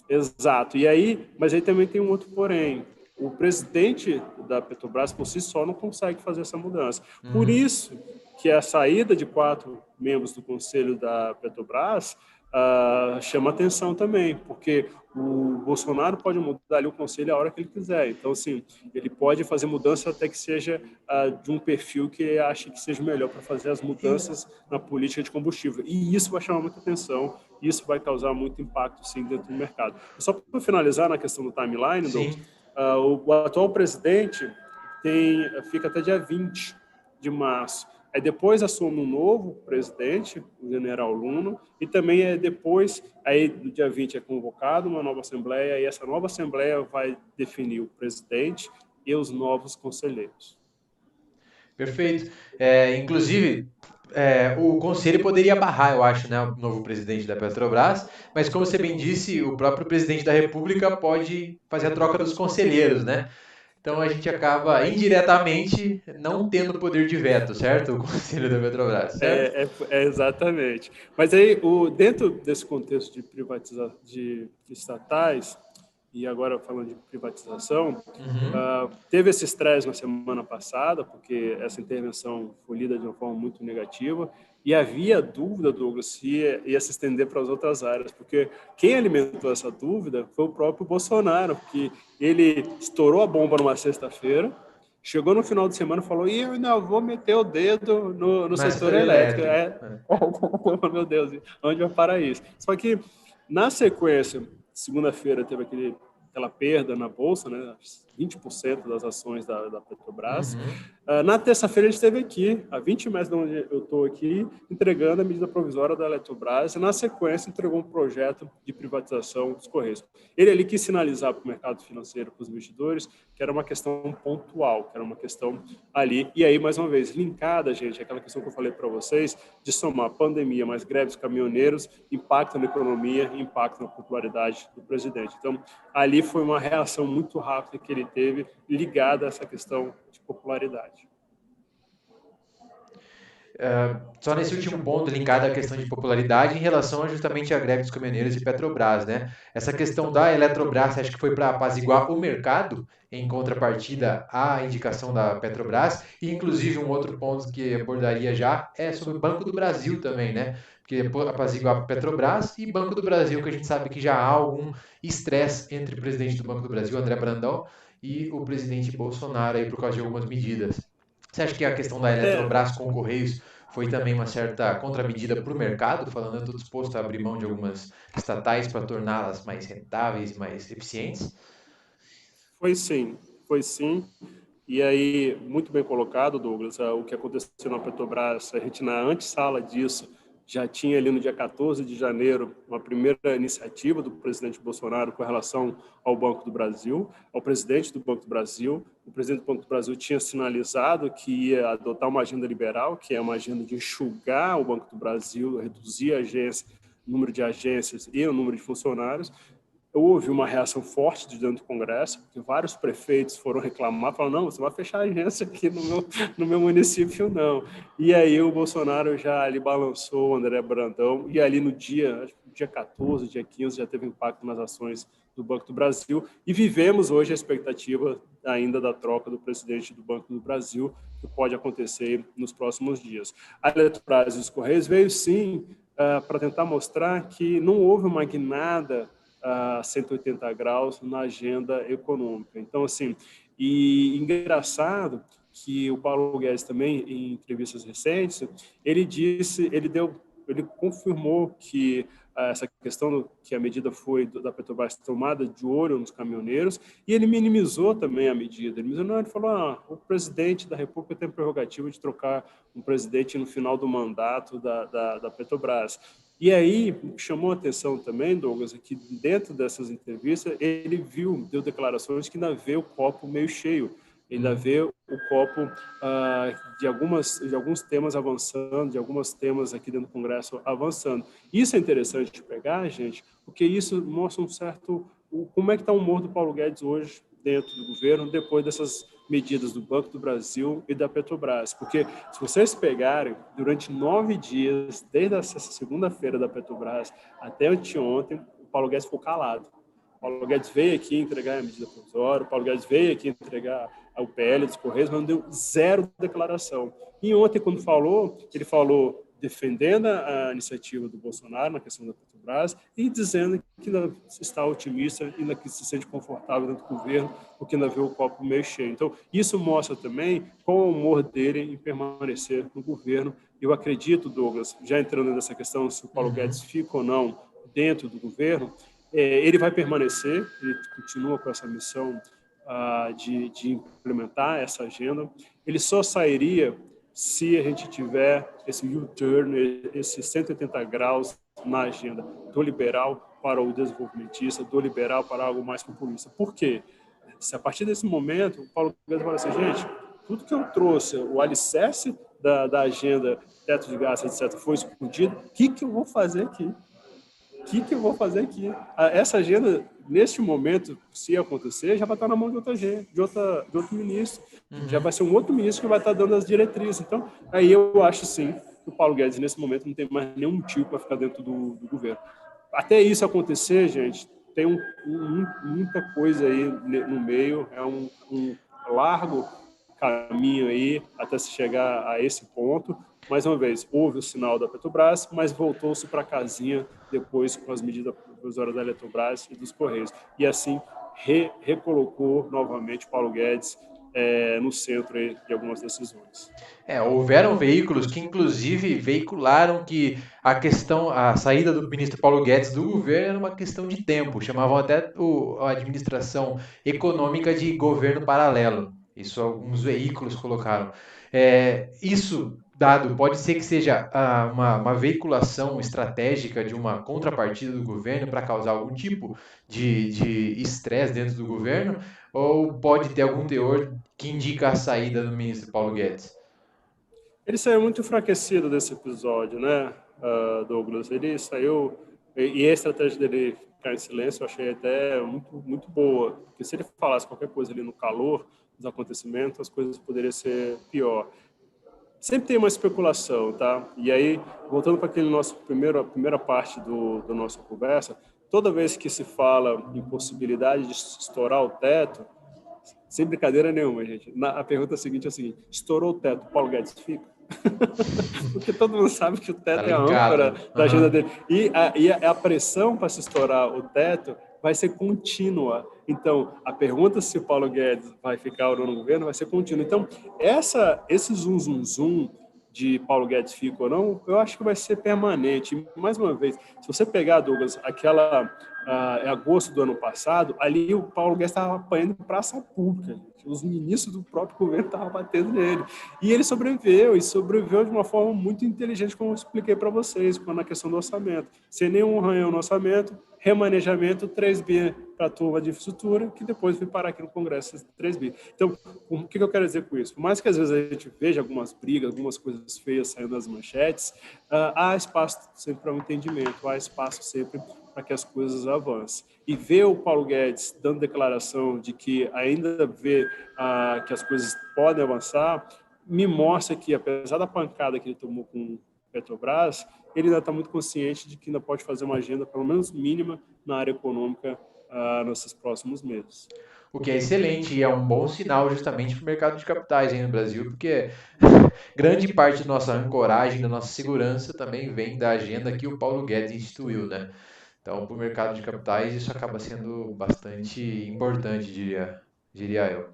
[SPEAKER 2] Exato. E aí, mas aí também tem um outro porém. O presidente da Petrobras, por si só, não consegue fazer essa mudança. Por isso que a saída de 4 membros do conselho da Petrobras chama atenção também, porque o Bolsonaro pode mudar ali o conselho a hora que ele quiser. Então, assim, ele pode fazer mudança até que seja de um perfil que ele ache que seja melhor para fazer as mudanças na política de combustível. E isso vai chamar muita atenção, isso vai causar muito impacto, sim, dentro do mercado. Só para finalizar na questão do timeline, Douglas, o atual presidente fica até dia 20 de março. Aí depois assume um novo presidente, o general Lula, e também depois, aí no dia 20 é convocado uma nova assembleia, e essa nova assembleia vai definir o presidente e os novos conselheiros.
[SPEAKER 1] Perfeito. Inclusive, o conselho poderia barrar, eu acho, né, o novo presidente da Petrobras, mas como você bem disse, o próprio presidente da República pode fazer a troca dos conselheiros, né? Então a gente acaba indiretamente não tendo poder de veto, certo? O conselho da Petrobras, certo?
[SPEAKER 2] Exatamente. Mas aí, dentro desse contexto de privatização de estatais, e agora falando de privatização, teve esse estresse na semana passada, porque essa intervenção foi lida de uma forma muito negativa, E havia dúvida, Douglas, se ia se estender para as outras áreas, porque quem alimentou essa dúvida foi o próprio Bolsonaro, que ele estourou a bomba numa sexta-feira, chegou no final de semana e falou: eu ainda vou meter o dedo no setor elétrico. Meu Deus, onde vai parar isso? Só que, na sequência, segunda-feira teve aquela perda na Bolsa, né? 20% das ações da Petrobras. Na terça-feira, a gente esteve aqui, a 20 metros de onde eu estou aqui, entregando a medida provisória da Eletrobras e, na sequência, entregou um projeto de privatização dos Correios. Ele ali quis sinalizar para o mercado financeiro, para os investidores, que era uma questão pontual, que era uma questão ali. E aí, mais uma vez, linkada, gente, aquela questão que eu falei para vocês, de somar pandemia mais greves caminhoneiros, impacto na economia e impacto na popularidade do presidente. Então, ali foi uma reação muito rápida que ele teve ligada a essa questão de popularidade.
[SPEAKER 1] Só nesse último ponto, linkado à questão de popularidade em relação justamente à greve dos caminhoneiros e Petrobras, né? Essa questão da Eletrobras, acho que foi para apaziguar o mercado, em contrapartida à indicação da Petrobras, e inclusive um outro ponto que abordaria já é sobre o Banco do Brasil também, né? Porque apaziguar a Petrobras e Banco do Brasil, que a gente sabe que já há algum estresse entre o presidente do Banco do Brasil, André Brandão, e o presidente Bolsonaro aí por causa de algumas medidas. Você acha que a questão da Eletrobras com Correios foi também uma certa contramedida para o mercado, falando eu estou disposto a abrir mão de algumas estatais para torná-las mais rentáveis, mais eficientes?
[SPEAKER 2] Foi sim, foi sim. E aí, muito bem colocado, Douglas, o que aconteceu na Petrobras, a gente na antessala disso já tinha ali no dia 14 de janeiro uma primeira iniciativa do presidente Bolsonaro com relação ao Banco do Brasil, ao presidente do Banco do Brasil. O presidente do Banco do Brasil tinha sinalizado que ia adotar uma agenda liberal, que é uma agenda de enxugar o Banco do Brasil, reduzir a agência, o número de agências e o número de funcionários. Houve uma reação forte de dentro do Congresso, porque vários prefeitos foram reclamar, falaram, não, você vai fechar a agência aqui no meu município, não. E aí o Bolsonaro já ali balançou o André Brandão, e ali no dia 14, dia 15, já teve impacto nas ações do Banco do Brasil, e vivemos hoje a expectativa ainda da troca do presidente do Banco do Brasil, que pode acontecer nos próximos dias. A Eletrobras e os Correios veio, sim, para tentar mostrar que não houve uma guinada a 180 graus na agenda econômica. Então, assim, e engraçado que o Paulo Guedes também, em entrevistas recentes, ele confirmou que essa questão que a medida foi da Petrobras tomada de olho nos caminhoneiros, e ele minimizou também a medida. Ele falou, o presidente da República tem a prerrogativa de trocar um presidente no final do mandato da Petrobras. E aí, chamou a atenção também, Douglas, que dentro dessas entrevistas, ele deu declarações que ainda vê o copo meio cheio, ainda vê o copo de alguns temas avançando, de alguns temas aqui dentro do Congresso avançando. Isso é interessante de pegar, gente, porque isso mostra como é que está o humor do Paulo Guedes hoje dentro do governo, depois dessas medidas do Banco do Brasil e da Petrobras. Porque se vocês pegarem, durante 9 dias, desde essa segunda-feira da Petrobras até anteontem, o Paulo Guedes ficou calado. O Paulo Guedes veio aqui entregar a medida provisória, o Paulo Guedes veio aqui entregar o PL dos Correios, mas não deu zero declaração. E ontem, quando ele falou defendendo a iniciativa do Bolsonaro na questão da Petrobras e dizendo que ainda está otimista, ainda que se sente confortável dentro do governo, porque ainda vê o copo meio cheio. Então, isso mostra também qual é o humor dele em permanecer no governo. Eu acredito, Douglas, já entrando nessa questão, se o Paulo Guedes fica ou não dentro do governo, ele vai permanecer, ele continua com essa missão de implementar essa agenda. Ele só sairia se a gente tiver esse U-turn, esse 180 graus na agenda do liberal para o desenvolvimentista, do liberal para algo mais populista. Por quê? Se a partir desse momento, o Paulo Guedes fala assim, gente, tudo que eu trouxe, o alicerce da agenda, teto de gastos, etc., foi escondido, o que eu vou fazer aqui? Essa agenda, neste momento, se acontecer, já vai estar na mão de outro ministro. Já vai ser um outro ministro que vai estar dando as diretrizes. Então, aí eu acho, sim, que o Paulo Guedes, nesse momento, não tem mais nenhum motivo para ficar dentro do governo. Até isso acontecer, gente, tem muita coisa aí no meio, é um largo caminho aí até se chegar a esse ponto. mais uma vez, houve o sinal da Petrobras, mas voltou-se para a casinha depois com as medidas provisórias da Eletrobras e dos Correios. E assim recolocou novamente Paulo Guedes no centro de algumas decisões.
[SPEAKER 1] Houveram veículos que, inclusive, veicularam que a saída do ministro Paulo Guedes do governo era uma questão de tempo. Chamavam até a administração econômica de governo paralelo. Isso alguns veículos colocaram. Isso dado, pode ser que seja uma veiculação estratégica de uma contrapartida do governo para causar algum tipo de estresse dentro do governo, ou pode ter algum teor que indica a saída do ministro Paulo Guedes?
[SPEAKER 2] Ele saiu muito enfraquecido desse episódio, né, Douglas? Ele saiu, e a estratégia dele ficar em silêncio eu achei até muito, muito boa, porque se ele falasse qualquer coisa ali no calor dos acontecimentos, as coisas poderiam ser pior. Sempre tem uma especulação, tá? E aí, voltando para aquele a primeira parte da nossa conversa, toda vez que se fala em possibilidade de estourar o teto, sem brincadeira nenhuma, gente, a pergunta seguinte é a seguinte: estourou o teto, Paulo Guedes fica? Porque todo mundo sabe que o teto é a âncora da agenda dele. E a pressão para se estourar o teto vai ser contínua. Então, a pergunta se o Paulo Guedes vai ficar ou não no governo vai ser contínua. Então, esse zum de Paulo Guedes fica ou não, eu acho que vai ser permanente. Mais uma vez, se você pegar, Douglas, em agosto do ano passado, ali o Paulo Guedes estava apanhando em praça pública. Gente. Os ministros do próprio governo estavam batendo nele. E ele sobreviveu de uma forma muito inteligente, como eu expliquei para vocês, na questão do orçamento. Sem nenhum arranhão no orçamento, remanejamento, 3 bi para a turma de infraestrutura, que depois foi parar aqui no Congresso, 3 bi. Então, o que eu quero dizer com isso? Por mais que às vezes a gente veja algumas brigas, algumas coisas feias saindo das manchetes, há espaço sempre para um entendimento, há espaço sempre para que as coisas avancem. E ver o Paulo Guedes dando declaração de que ainda vê que as coisas podem avançar, me mostra que, apesar da pancada que ele tomou com Petrobras, ele ainda está muito consciente de que ainda pode fazer uma agenda, pelo menos mínima, na área econômica nesses próximos meses.
[SPEAKER 1] O que é excelente e é um bom sinal justamente para o mercado de capitais aí no Brasil, porque grande parte da nossa ancoragem, da nossa segurança também vem da agenda que o Paulo Guedes instituiu, né? Então, para o mercado de capitais, isso acaba sendo bastante importante, diria eu.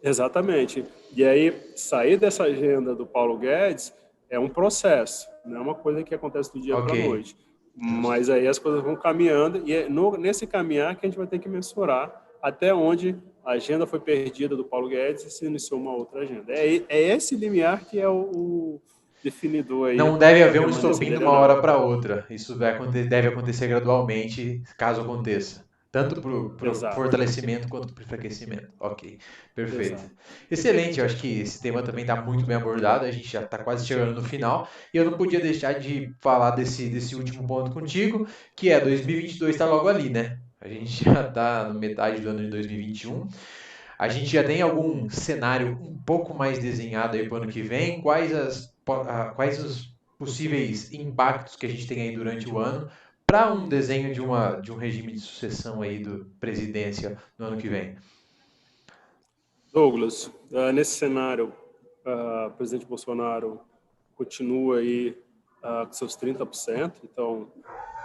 [SPEAKER 2] Exatamente. E aí, sair dessa agenda do Paulo Guedes é um processo, não é uma coisa que acontece do dia para a noite. Mas aí as coisas vão caminhando e é nesse caminhar que a gente vai ter que mensurar até onde a agenda foi perdida do Paulo Guedes e se iniciou uma outra agenda. É esse limiar que é o definidor aí.
[SPEAKER 1] Não deve haver um estopim de uma hora para outra. Isso deve acontecer gradualmente, caso aconteça. Tanto para o fortalecimento quanto para o enfraquecimento. Ok, perfeito. Exato. Excelente, eu acho que esse tema também está muito bem abordado, a gente já está quase chegando no final, e eu não podia deixar de falar desse último ponto contigo, que é 2022 está logo ali, né? A gente já está no metade do ano de 2021. A gente já tem algum cenário um pouco mais desenhado aí para o ano que vem? Quais os possíveis impactos que a gente tem aí durante o ano para um desenho de um regime de sucessão aí do presidência no ano que vem?
[SPEAKER 2] Douglas, nesse cenário, o presidente Bolsonaro continua aí com seus 30%, então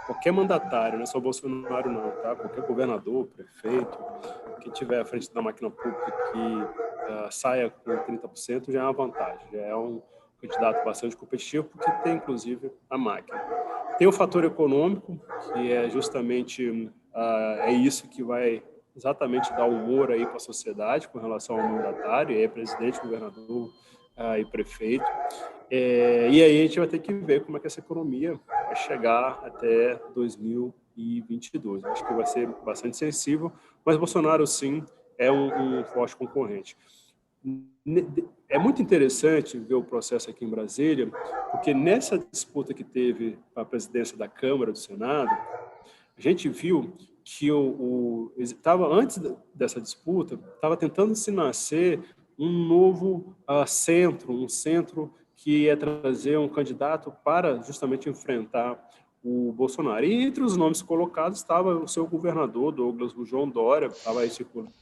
[SPEAKER 2] qualquer mandatário, não é só o Bolsonaro não, tá? Qualquer governador, prefeito, que tiver à frente da máquina pública que saia com 30% já é uma vantagem, já é um candidato bastante competitivo, porque tem, inclusive, a máquina. Tem o fator econômico, que é justamente é isso que vai exatamente dar humor aí para a sociedade com relação ao mandatário, e aí presidente, governador e prefeito. E aí a gente vai ter que ver como é que essa economia vai chegar até 2022. Acho que vai ser bastante sensível, mas Bolsonaro, sim, é um forte concorrente. É muito interessante ver o processo aqui em Brasília, porque nessa disputa que teve para a presidência da Câmara, do Senado, a gente viu que antes dessa disputa, estava tentando se nascer um novo centro, um centro que ia trazer um candidato para justamente enfrentar o Bolsonaro. E entre os nomes colocados estava o seu governador, Douglas, o João Dória, estava aí,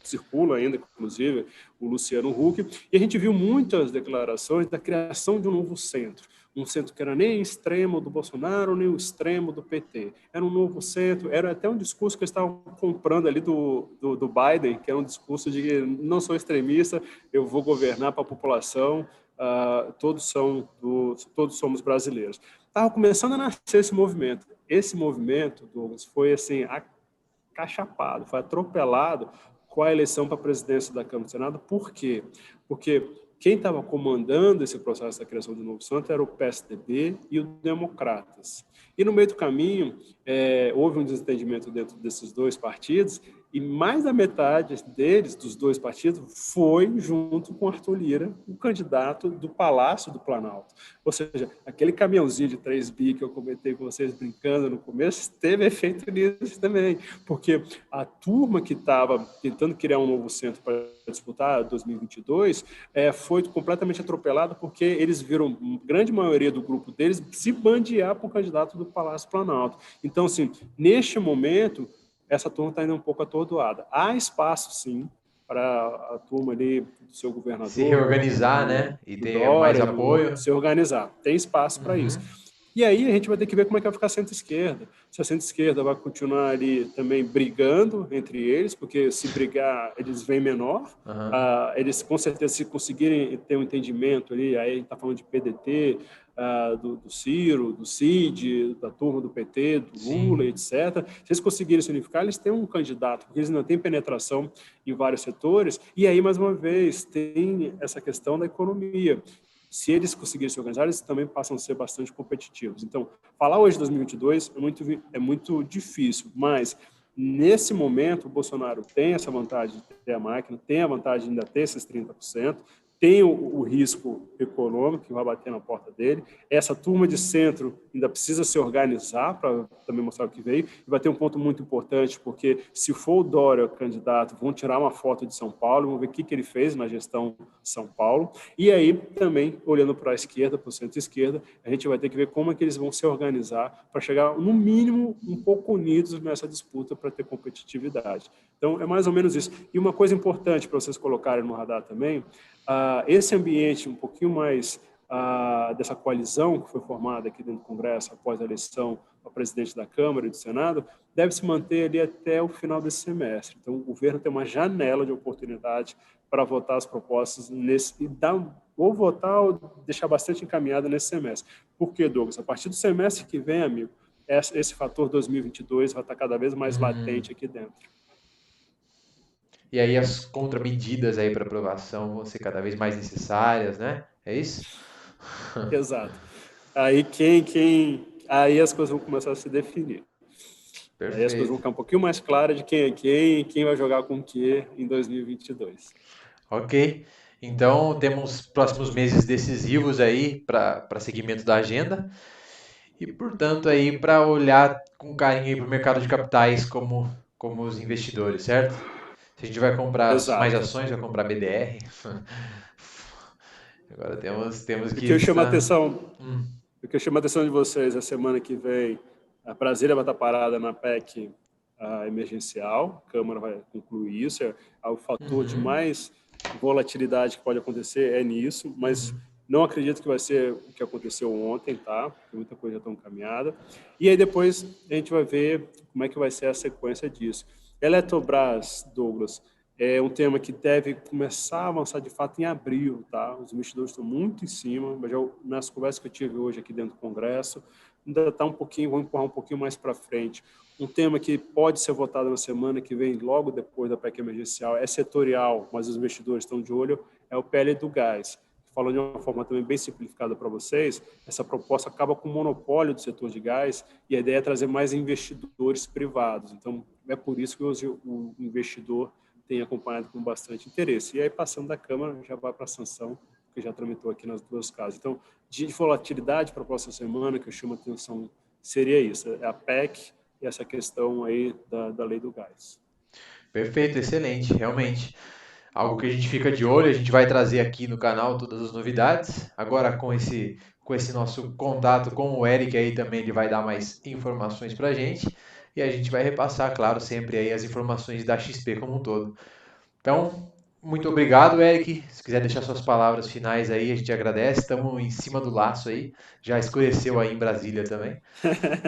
[SPEAKER 2] circula ainda, inclusive, o Luciano Huck, e a gente viu muitas declarações da criação de um novo centro. Um centro que era nem extremo do Bolsonaro, nem o extremo do PT. Era um novo centro, era até um discurso que eles estavam comprando ali do Biden, que era um discurso de não sou extremista, eu vou governar para a população, todos somos brasileiros. Estava começando a nascer esse movimento. Esse movimento, Douglas, foi assim, acachapado, foi atropelado com a eleição para a presidência da Câmara e do Senado. Por quê? Porque quem estava comandando esse processo da criação do novo centro era o PSDB e o Democratas. E no meio do caminho, houve um desentendimento dentro desses dois partidos, e mais da metade deles, dos dois partidos, foi junto com Arthur Lira, o candidato do Palácio do Planalto. Ou seja, aquele caminhãozinho de 3 bi que eu comentei com vocês brincando no começo, teve efeito nisso também, porque a turma que estava tentando criar um novo centro para disputar 2022 foi completamente atropelada, porque eles viram a grande maioria do grupo deles se bandear para o candidato do Palácio Planalto. Então, assim, neste momento, essa turma está indo um pouco atordoada. Há espaço, sim, para a turma ali do seu governador,
[SPEAKER 1] se reorganizar, né? E ter mais
[SPEAKER 2] Dória,
[SPEAKER 1] apoio.
[SPEAKER 2] se organizar. Tem espaço para isso. E aí a gente vai ter que ver como é que vai ficar a centro-esquerda. Se a centro-esquerda vai continuar ali também brigando entre eles, porque se brigar, eles vêm menor. Eles, com certeza, se conseguirem ter um entendimento ali, aí a gente está falando de PDT, do Ciro, do Cid, da turma do PT, do Lula, etc. Se eles conseguirem se unificar, eles têm um candidato, porque eles não têm penetração em vários setores. E aí, mais uma vez, tem essa questão da economia. Se eles conseguirem se organizar, eles também passam a ser bastante competitivos. Então, falar hoje de 2022 é muito difícil, mas nesse momento o Bolsonaro tem essa vantagem de ter a máquina, tem a vantagem de ainda ter esses 30%, tem o risco econômico que vai bater na porta dele. Essa turma de centro ainda precisa se organizar para também mostrar o que veio. E vai ter um ponto muito importante, porque se for o Dória o candidato, vão tirar uma foto de São Paulo, vão ver o que ele fez na gestão São Paulo. E aí, também, olhando para a esquerda, para o centro-esquerda, a gente vai ter que ver como é que eles vão se organizar para chegar, no mínimo, um pouco unidos nessa disputa para ter competitividade. Então, é mais ou menos isso. E uma coisa importante para vocês colocarem no radar também, esse ambiente um pouquinho mais dessa coalizão que foi formada aqui dentro do Congresso após a eleição ao presidente da Câmara e do Senado, deve se manter ali até o final desse semestre. Então, o governo tem uma janela de oportunidade para votar as propostas ou votar ou deixar bastante encaminhada nesse semestre. Por quê, Douglas? A partir do semestre que vem, amigo, esse fator 2022 vai estar cada vez mais latente aqui dentro.
[SPEAKER 1] E aí as contramedidas aí para aprovação vão ser cada vez mais necessárias, né? É isso?
[SPEAKER 2] Exato. Aí aí as coisas vão começar a se definir.
[SPEAKER 1] Perfeito.
[SPEAKER 2] Aí as coisas vão ficar um pouquinho mais claras de quem é quem vai jogar com o que em 2022.
[SPEAKER 1] Ok. Então temos próximos meses decisivos aí para seguimento da agenda. E, portanto, aí para olhar com carinho para o mercado de capitais como os investidores, certo? Se a gente vai comprar mais ações, vai comprar BDR. Agora temos
[SPEAKER 2] O
[SPEAKER 1] que
[SPEAKER 2] que eu chamo a
[SPEAKER 1] estar...
[SPEAKER 2] atenção, o que eu chamo a atenção de vocês, a semana que vem, a Brasília vai estar parada na PEC emergencial, a Câmara vai concluir isso, o fator de mais volatilidade que pode acontecer é nisso, mas não acredito que vai ser o que aconteceu ontem, tá? Porque muita coisa já está encaminhada. E aí depois a gente vai ver como é que vai ser a sequência disso. Eletrobras, Douglas, é um tema que deve começar a avançar de fato em abril, tá? Os investidores estão muito em cima, mas já nas conversas que eu tive hoje aqui dentro do Congresso, ainda está vão empurrar um pouquinho mais para frente. Um tema que pode ser votado na semana que vem, logo depois da PEC emergencial, é setorial, mas os investidores estão de olho, é o PL do gás. Falando de uma forma também bem simplificada para vocês, essa proposta acaba com o monopólio do setor de gás e a ideia é trazer mais investidores privados. Então, é por isso que hoje o investidor tem acompanhado com bastante interesse. E aí, passando da Câmara, já vai para a sanção, que já tramitou aqui nas duas casas. Então, de volatilidade para a próxima semana, que eu chamo a atenção, seria isso, é a PEC e essa questão aí da lei do gás.
[SPEAKER 1] Perfeito, excelente, realmente. algo que a gente fica de olho. A gente vai trazer aqui no canal todas as novidades. Agora com esse nosso contato com o Eric aí também, ele vai dar mais informações para a gente. E a gente vai repassar, claro, sempre aí as informações da XP como um todo. Então, muito obrigado, Eric. Se quiser deixar suas palavras finais aí, a gente agradece. Estamos em cima do laço aí. Já escureceu aí em Brasília também.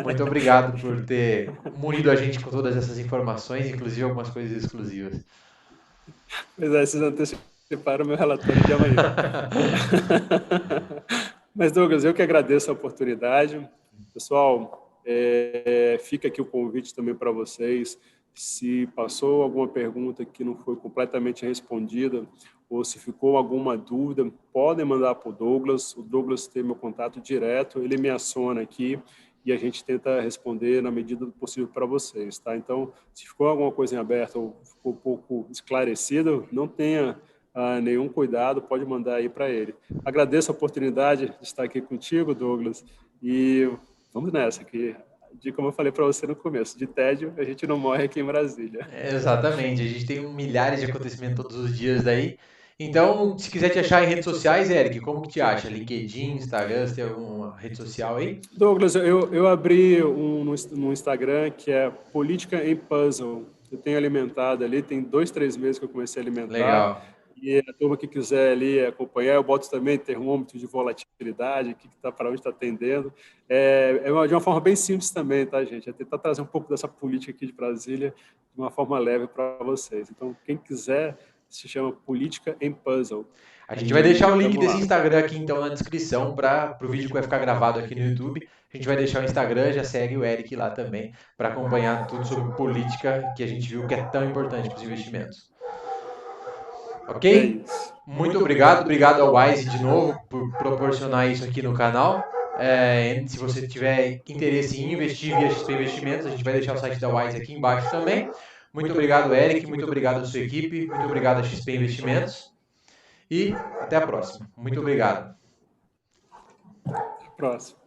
[SPEAKER 1] Muito obrigado por ter munido a gente com todas essas informações, inclusive algumas coisas exclusivas.
[SPEAKER 2] Pois é, vocês anteciparam o meu relatório de amanhã. Mas, Douglas, eu que agradeço a oportunidade. Pessoal, fica aqui o convite também para vocês. Se passou alguma pergunta que não foi completamente respondida, ou se ficou alguma dúvida, podem mandar para o Douglas. O Douglas tem meu contato direto, ele me aciona aqui e a gente tenta responder na medida do possível para vocês, tá? Então, se ficou alguma coisa em aberto ou ficou um pouco esclarecido, não tenha nenhum cuidado, pode mandar aí para ele. Agradeço a oportunidade de estar aqui contigo, Douglas, e vamos nessa, que como eu falei para você no começo, de tédio a gente não morre aqui em Brasília.
[SPEAKER 1] Exatamente, a gente tem milhares de acontecimentos todos os dias daí. Então, se quiser te achar em redes sociais, Eric, como que te acha? LinkedIn, Instagram, você tem alguma rede social aí?
[SPEAKER 2] Douglas, eu abri no Instagram que é Política em Puzzle. Eu tenho alimentado ali, tem 2, 3 meses que eu comecei a alimentar.
[SPEAKER 1] Legal.
[SPEAKER 2] E a turma que quiser ali acompanhar, eu boto também termômetro de volatilidade, que tá, para onde está tendendo. De uma forma bem simples também, tá, gente? É tentar trazer um pouco dessa política aqui de Brasília de uma forma leve para vocês. Então, quem quiser, se chama Política em Puzzle.
[SPEAKER 1] A gente vai deixar o link
[SPEAKER 2] Vamos
[SPEAKER 1] desse
[SPEAKER 2] lá.
[SPEAKER 1] Instagram aqui então na descrição para o vídeo que vai ficar gravado aqui no YouTube. A gente vai deixar o Instagram, já segue o Eric lá também para acompanhar tudo sobre política que a gente viu que é tão importante para os investimentos. Ok? Muito obrigado, obrigado ao Wise de novo por proporcionar isso aqui no canal. Se você tiver interesse em investir via XP Investimentos, a gente vai deixar o site da Wise aqui embaixo também. Muito obrigado, Eric, muito obrigado à sua equipe, muito obrigado a XP Investimentos e até a próxima. Muito obrigado.
[SPEAKER 2] Próximo.